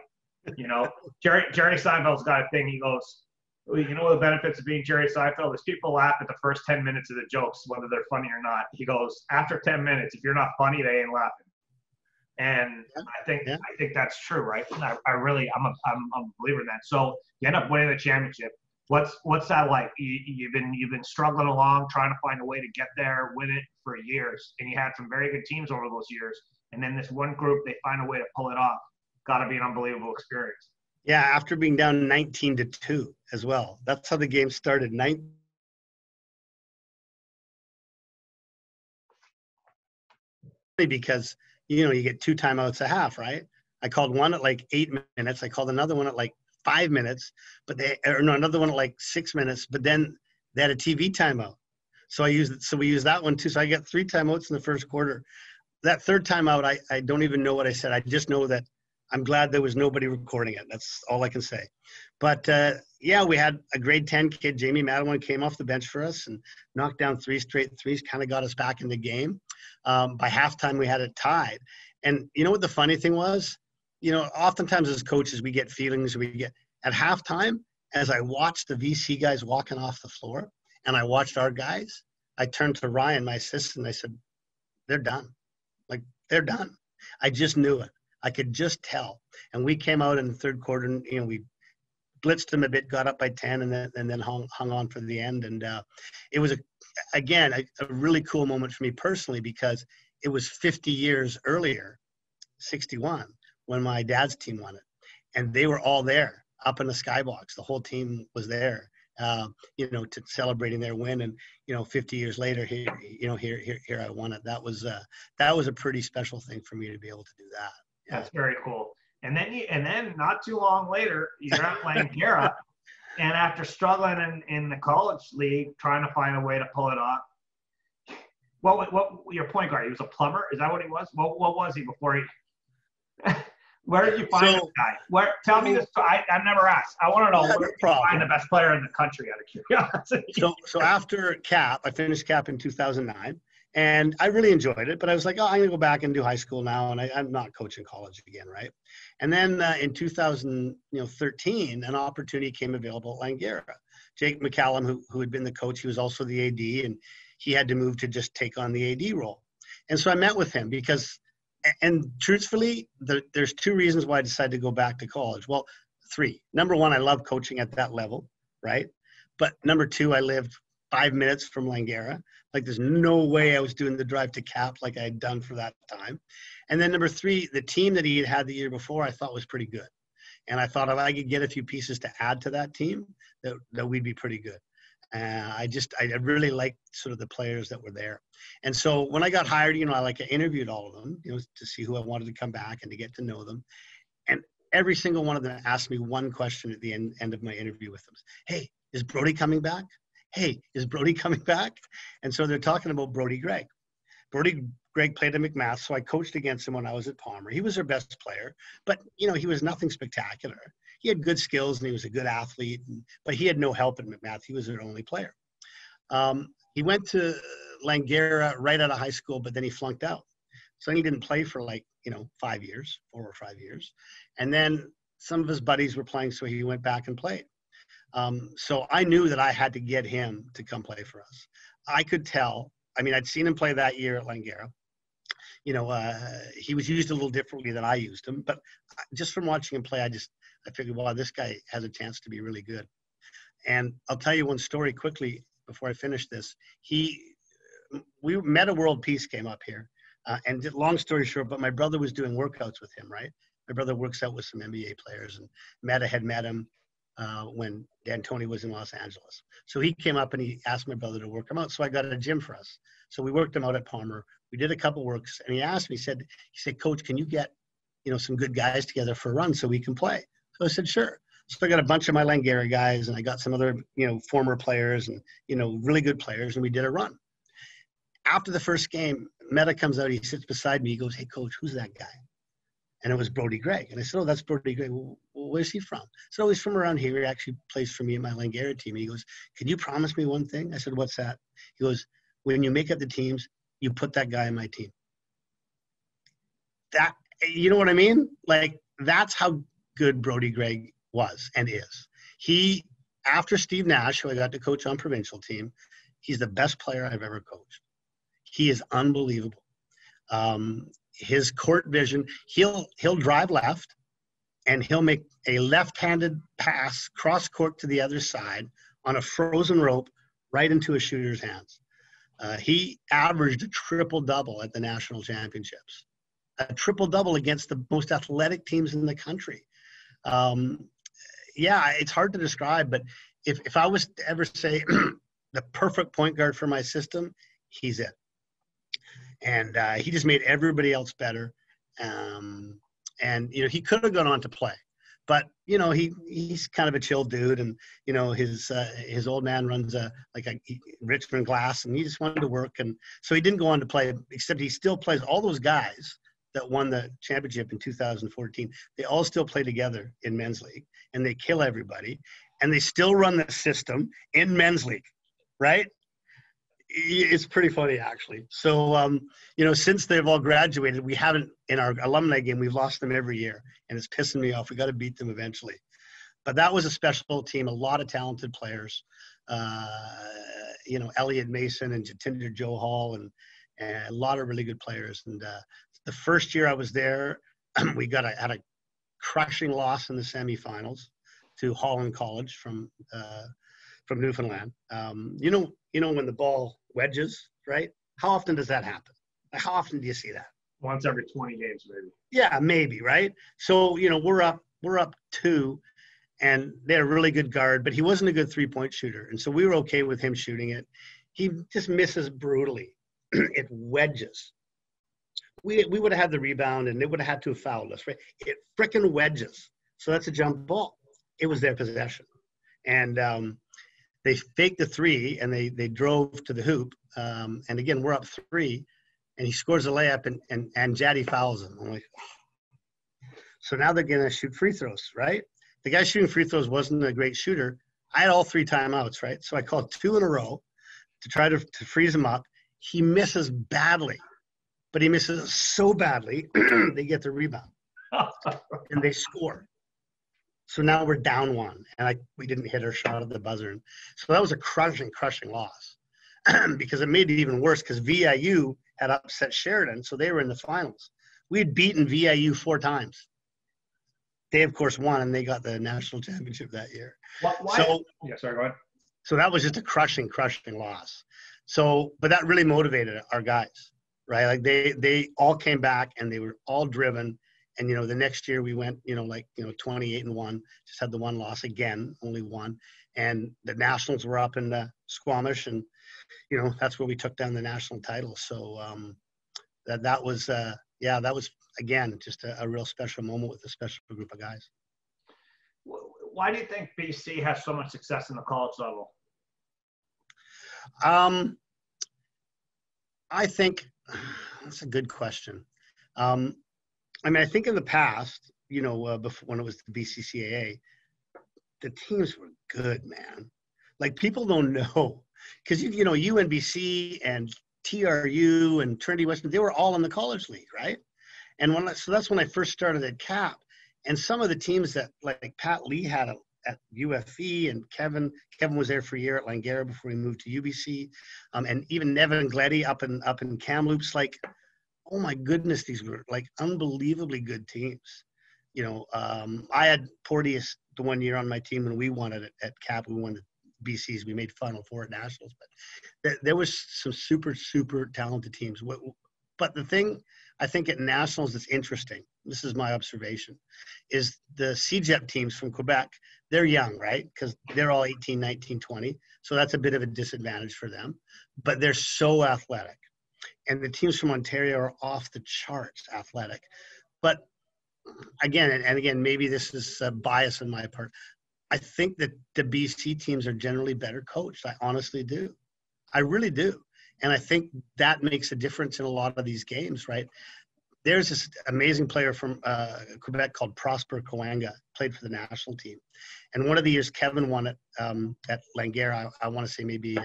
Jerry Seinfeld's got a thing. He goes, well, the benefits of being Jerry Seinfeld is people laugh at the first 10 minutes of the jokes, whether they're funny or not. He goes, after 10 minutes, if you're not funny, they ain't laughing. And I think that's true, right? I'm a believer in that. So you end up winning the championship. What's that like? You've been struggling along, trying to find a way to get there, win it for years, and you had some very good teams over those years. And then this one group, they find a way to pull it off. Got to be an unbelievable experience. Yeah, after being down 19-2 as well. That's how the game started. Because you get 2 timeouts a half, right? I called one at like 8 minutes. I called another one at like 5 minutes, another one at like 6 minutes. But then they had a TV timeout, so we used that one too. So I got 3 timeouts in the first quarter. That third timeout, I don't even know what I said. I just know that I'm glad there was nobody recording it. That's all I can say. But we had a grade 10 kid, Jamie Madeline, came off the bench for us and knocked down 3 straight threes, kind of got us back in the game. By halftime, we had it tied. And you know what the funny thing was? Oftentimes as coaches, we get feelings. At halftime, as I watched the VC guys walking off the floor and I watched our guys, I turned to Ryan, my assistant, and I said, they're done. Like, they're done. I just knew it. I could just tell. And we came out in the third quarter and, we blitzed them a bit, got up by 10 and then hung on for the end. And it was again, a really cool moment for me personally, because it was 50 years earlier, 61, when my dad's team won it. And they were all there up in the skybox. The whole team was there, to celebrating their win. And, 50 years later, here I won it. That was a pretty special thing for me to be able to do that. Yeah. That's very cool. And then not too long later, you're at Langara, and after struggling in the college league, trying to find a way to pull it off. What your point guard? He was a plumber. Is that what he was? What was he before he? Where did you find this guy? Tell me this. I've never asked. I want to know where did you find the best player in the country, out of curiosity. So after Cap, I finished Cap in 2009, and I really enjoyed it. But I was like, I'm gonna go back and do high school now, and I'm not coaching college again, right? And then in 2013, an opportunity came available at Langara. Jake McCallum, who had been the coach, he was also the AD, and he had to move to just take on the AD role. And so I met with him because. And truthfully, there's two reasons why I decided to go back to college. Well, three. Number one, I love coaching at that level, right? But number two, I lived 5 minutes from Langara. Like, there's no way I was doing the drive to Cap like I had done for that time. And then number three, the team that he had the year before, I thought was pretty good. And I thought if I could get a few pieces to add to that team, that we'd be pretty good. I really liked sort of the players that were there. And so when I got hired, I interviewed all of them, to see who I wanted to come back and to get to know them. And every single one of them asked me one question at the end of my interview with them. Hey, is Brody coming back? Hey, is Brody coming back? And so they're talking about Brody Gregg. Brody Gregg played at McMath, so I coached against him when I was at Palmer. He was their best player, but, he was nothing spectacular. He had good skills and he was a good athlete, but he had no help at McMath. He was their only player. He went to Langara right out of high school, but then he flunked out. So he didn't play for 4 or 5 years. And then some of his buddies were playing, so he went back and played. So I knew that I had to get him to come play for us. I could tell. I'd seen him play that year at Langara. He was used a little differently than I used him, but just from watching him play, I figured, wow, this guy has a chance to be really good. And I'll tell you one story quickly before I finish this. We met a World Peace came up here, and long story short, but my brother was doing workouts with him, right? My brother works out with some NBA players, and Meta had met him when D'Antoni was in Los Angeles. So he came up and he asked my brother to work him out. So I got a gym for us. So we worked him out at Palmer. We did a couple works, and he asked me, he said, Coach, can you get, some good guys together for a run so we can play? So I said, sure. So I got a bunch of my Langara guys, and I got some other, former players and, really good players, and we did a run. After the first game, Meta comes out, he sits beside me, he goes, hey, Coach, who's that guy? And it was Brody Gregg. And I said, oh, that's Brody Gregg. Well, where's he from? So he's from around here. He actually plays for me in my Langara team. And he goes, can you promise me one thing? I said, what's that? He goes, when you make up the teams, you put that guy in my team. That, you know what I mean? That's how good Brody Gregg was and is. He, after Steve Nash, who I got to coach on Provincial Team, he's the best player I've ever coached. He is unbelievable. His court vision, he'll drive left and he'll make a left-handed pass cross court to the other side on a frozen rope right into a shooter's hands. He averaged a triple-double at the national championships, a triple-double against the most athletic teams in the country. It's hard to describe, but if I was to ever say the perfect point guard for my system, he's it. And he just made everybody else better. He could have gone on to play, but he's kind of a chill dude, and his old man runs a Richmond Glass, and he just wanted to work, and so he didn't go on to play. Except he still plays. All those guys that won the championship in 2014, they all still play together in men's league, and they kill everybody, and they still run the system in men's league, right? It's pretty funny, actually. So, since they've all graduated, we haven't, in our alumni game, we've lost them every year, and it's pissing me off. We got to beat them eventually. But that was a special team, a lot of talented players. Elliot Mason and Jatinder Johal and a lot of really good players. And the first year I was there, we had a crushing loss in the semifinals to Holland College from from Newfoundland. You know when the ball wedges, right? How often does that happen? Like, how often do you see that? Once every 20 games, maybe. Yeah, maybe, right? So, we're up 2, and they had a really good guard, but he wasn't a good 3-point shooter. And so we were okay with him shooting it. He just misses brutally. It wedges. We would have had the rebound, and they would have had to have fouled us, right? It frickin' wedges. So that's a jump ball. It was their possession. And they faked the 3, and they drove to the hoop. And again, we're up 3, and he scores a layup, and Jaddy fouls him. I'm like, oh. So now they're going to shoot free throws, right? The guy shooting free throws wasn't a great shooter. I had all 3 timeouts, right? So I called 2 in a row to try to freeze him up. He misses badly, but he misses so badly, they get the rebound, and they score. So now we're down 1, and we didn't hit our shot at the buzzer. And so that was a crushing loss because it made it even worse because VIU had upset Sheridan, so they were in the finals. We had beaten VIU 4 times. They, of course, won, and they got the national championship that year. Why? So, yeah, sorry, go ahead. So that was just a crushing loss. So, but that really motivated our guys, right? Like they all came back, and they were all driven. And, the next year we went, 28-1, just had the 1 loss again, only 1. And the nationals were up in Squamish, and, that's where we took down the national title. So that was, again, just a real special moment with a special group of guys. Why do you think BC has so much success in the college level? I think that's a good question. I think in the past, before, when it was the BCCAA, the teams were good, man. Like, people don't know, because UNBC and TRU and Trinity Western, they were all in the college league, right? And so that's when I first started at Cap. And some of the teams that, like Pat Lee had at UFE, and Kevin was there for a year at Langara before he moved to UBC, and even Nevin Gleddy up in Kamloops, like, oh my goodness, these were like unbelievably good teams. I had Porteous the 1 year on my team when we won it at Cap. We won the BCs. We made Final Four at Nationals, but there was some super, super talented teams. But the thing I think at Nationals that's interesting, this is my observation, is the CJEP teams from Quebec, they're young, right? Because they're all 18, 19, 20. So that's a bit of a disadvantage for them. But they're so athletic. And the teams from Ontario are off the charts athletic. But again, maybe this is a bias on my part, I think that the BC teams are generally better coached. I honestly do. I really do. And I think that makes a difference in a lot of these games, right? There's this amazing player from Quebec called Prosper Kawanga, played for the national team. And one of the years Kevin won it at Langara, I want to say maybe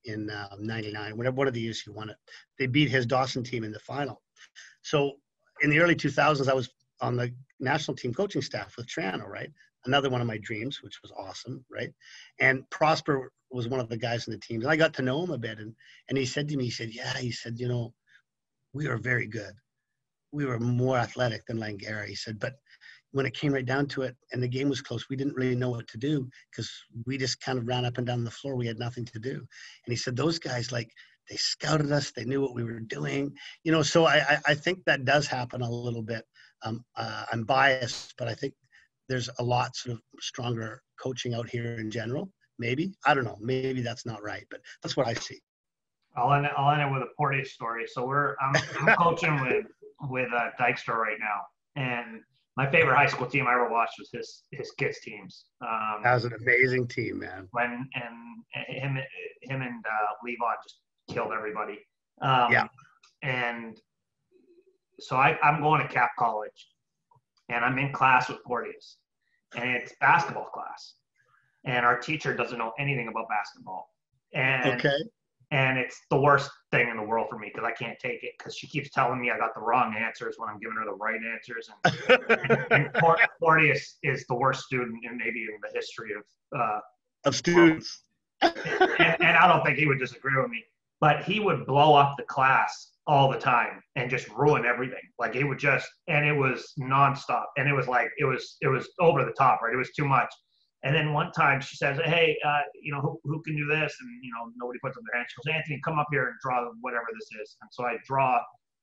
in 99, one of the years he won it. They beat his Dawson team in the final. So in the early 2000s, I was on the national team coaching staff with Triano, right? Another one of my dreams, which was awesome, right? And Prosper was one of the guys in the team. And I got to know him a bit. And he said to me, he said, we were very good. We were more athletic than Langara. He said, but when it came right down to it and the game was close, we didn't really know what to do because we just kind of ran up and down the floor. We had nothing to do. And he said, those guys, like, they scouted us. They knew what we were doing. So I think that does happen a little bit. I'm biased, but I think there's a lot sort of stronger coaching out here in general. Maybe. I don't know. Maybe that's not right, but that's what I see. I'll end it with a Portage story. So I'm coaching with Dykstra right now, and my favorite high school team I ever watched was his kids' teams. That was an amazing team, man. When him and Levon just killed everybody. Yeah. And so I'm going to Cap College, and I'm in class with Porteous, and it's basketball class, and our teacher doesn't know anything about basketball. And okay. And it's the worst thing in the world for me because I can't take it because she keeps telling me I got the wrong answers when I'm giving her the right answers. And Porteous is the worst student maybe in the history of students. And I don't think he would disagree with me. But he would blow up the class all the time and just ruin everything. Like he would just, and it was nonstop. And it was like, it was over the top, right? It was too much. And then one time she says, hey, who can do this? And, nobody puts up their hand. She goes, Anthony, come up here and draw whatever this is. And so I draw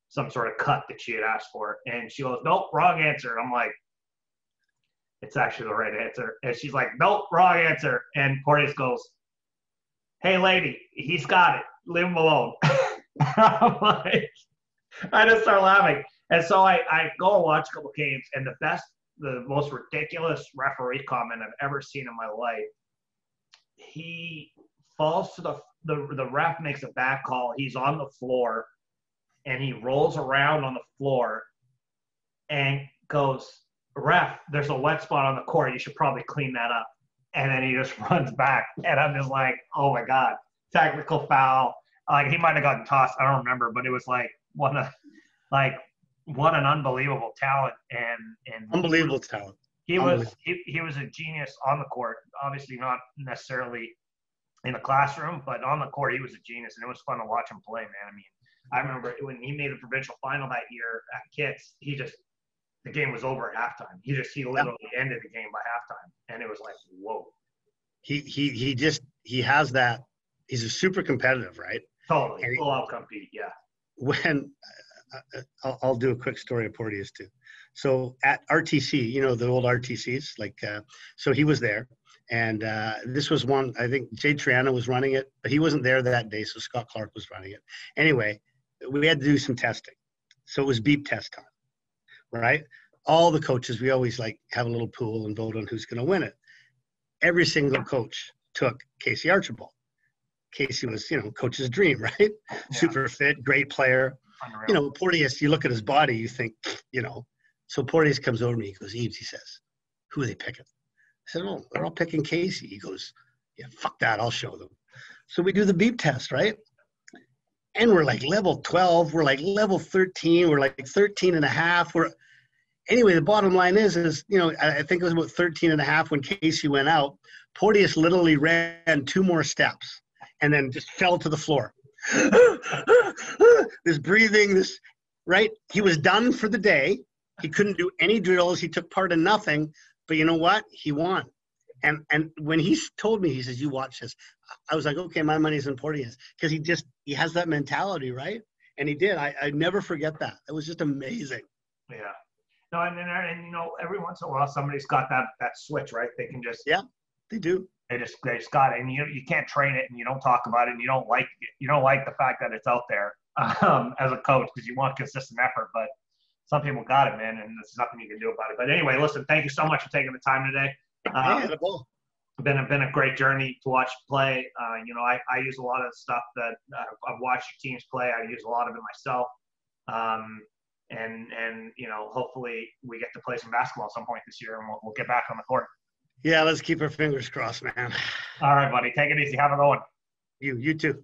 some sort of cut that she had asked for. And she goes, nope, wrong answer. And I'm like, it's actually the right answer. And she's like, nope, wrong answer. And Porteous goes, hey, lady, he's got it. Leave him alone. I'm like, I just start laughing. And so I go and watch a couple games, and the most ridiculous referee comment I've ever seen in my life, he falls to the ref makes a bad call. He's on the floor, and he rolls around on the floor and goes, ref, there's a wet spot on the court. You should probably clean that up. And then he just runs back. And I'm just like, oh, my God, technical foul. Like, he might have gotten tossed. I don't remember, but it was like, what an unbelievable talent. And unbelievable talent. He was a genius on the court. Obviously not necessarily in the classroom, but on the court, he was a genius. And it was fun to watch him play, man. I mean, I remember when he made the provincial final that year at Kits, the game was over at halftime. He literally ended the game by halftime. And it was like, whoa. He has that. He's a super competitive, right? Totally. Full out compete. Yeah. When I'll do a quick story of Porteous too. So at RTC, the old RTCs, so he was there. And this was one, I think Jay Triano was running it, but he wasn't there that day. So Scott Clark was running it. Anyway, we had to do some testing. So it was beep test time. Right? All the coaches, we always have a little pool and vote on who's going to win it. Every single coach took Casey Archibald. Casey was, coach's dream, right? Yeah. Super fit, great player. Unreal. Porteous, you look at his body, you think, So Porteous comes over to me, he goes, Eves, he says, who are they picking? I said, oh, they're all picking Casey. He goes, yeah, fuck that, I'll show them. So we do the beep test, right? And we're level 12, we're level 13, we're 13 and a half. Anyway, the bottom line is, I think it was about 13 and a half when Casey went out. Porteous literally ran 2 more steps and then just fell to the floor. This breathing, right? He was done for the day. He couldn't do any drills. He took part in nothing, but you know what? He won. And when he told me, he says, you watch this. I was like, okay, my money's in Porteous, because he has that mentality, right? And he did. I never forget that. It was just amazing. Yeah. No, and every once in a while, somebody's got that switch, right? They can just. Yeah, they do. They just got it, and you can't train it, and you don't talk about it, and you don't like it. You don't like the fact that it's out there as a coach, because you want consistent effort. But some people got it, man, and there's nothing you can do about it. But anyway, listen, thank you so much for taking the time today. Been a great journey to watch play. I use a lot of stuff that I've watched your teams play. I use a lot of it myself. And hopefully we get to play some basketball at some point this year, and we'll get back on the court. Yeah, let's keep our fingers crossed, man. All right, buddy. Take it easy. Have a good one. You too.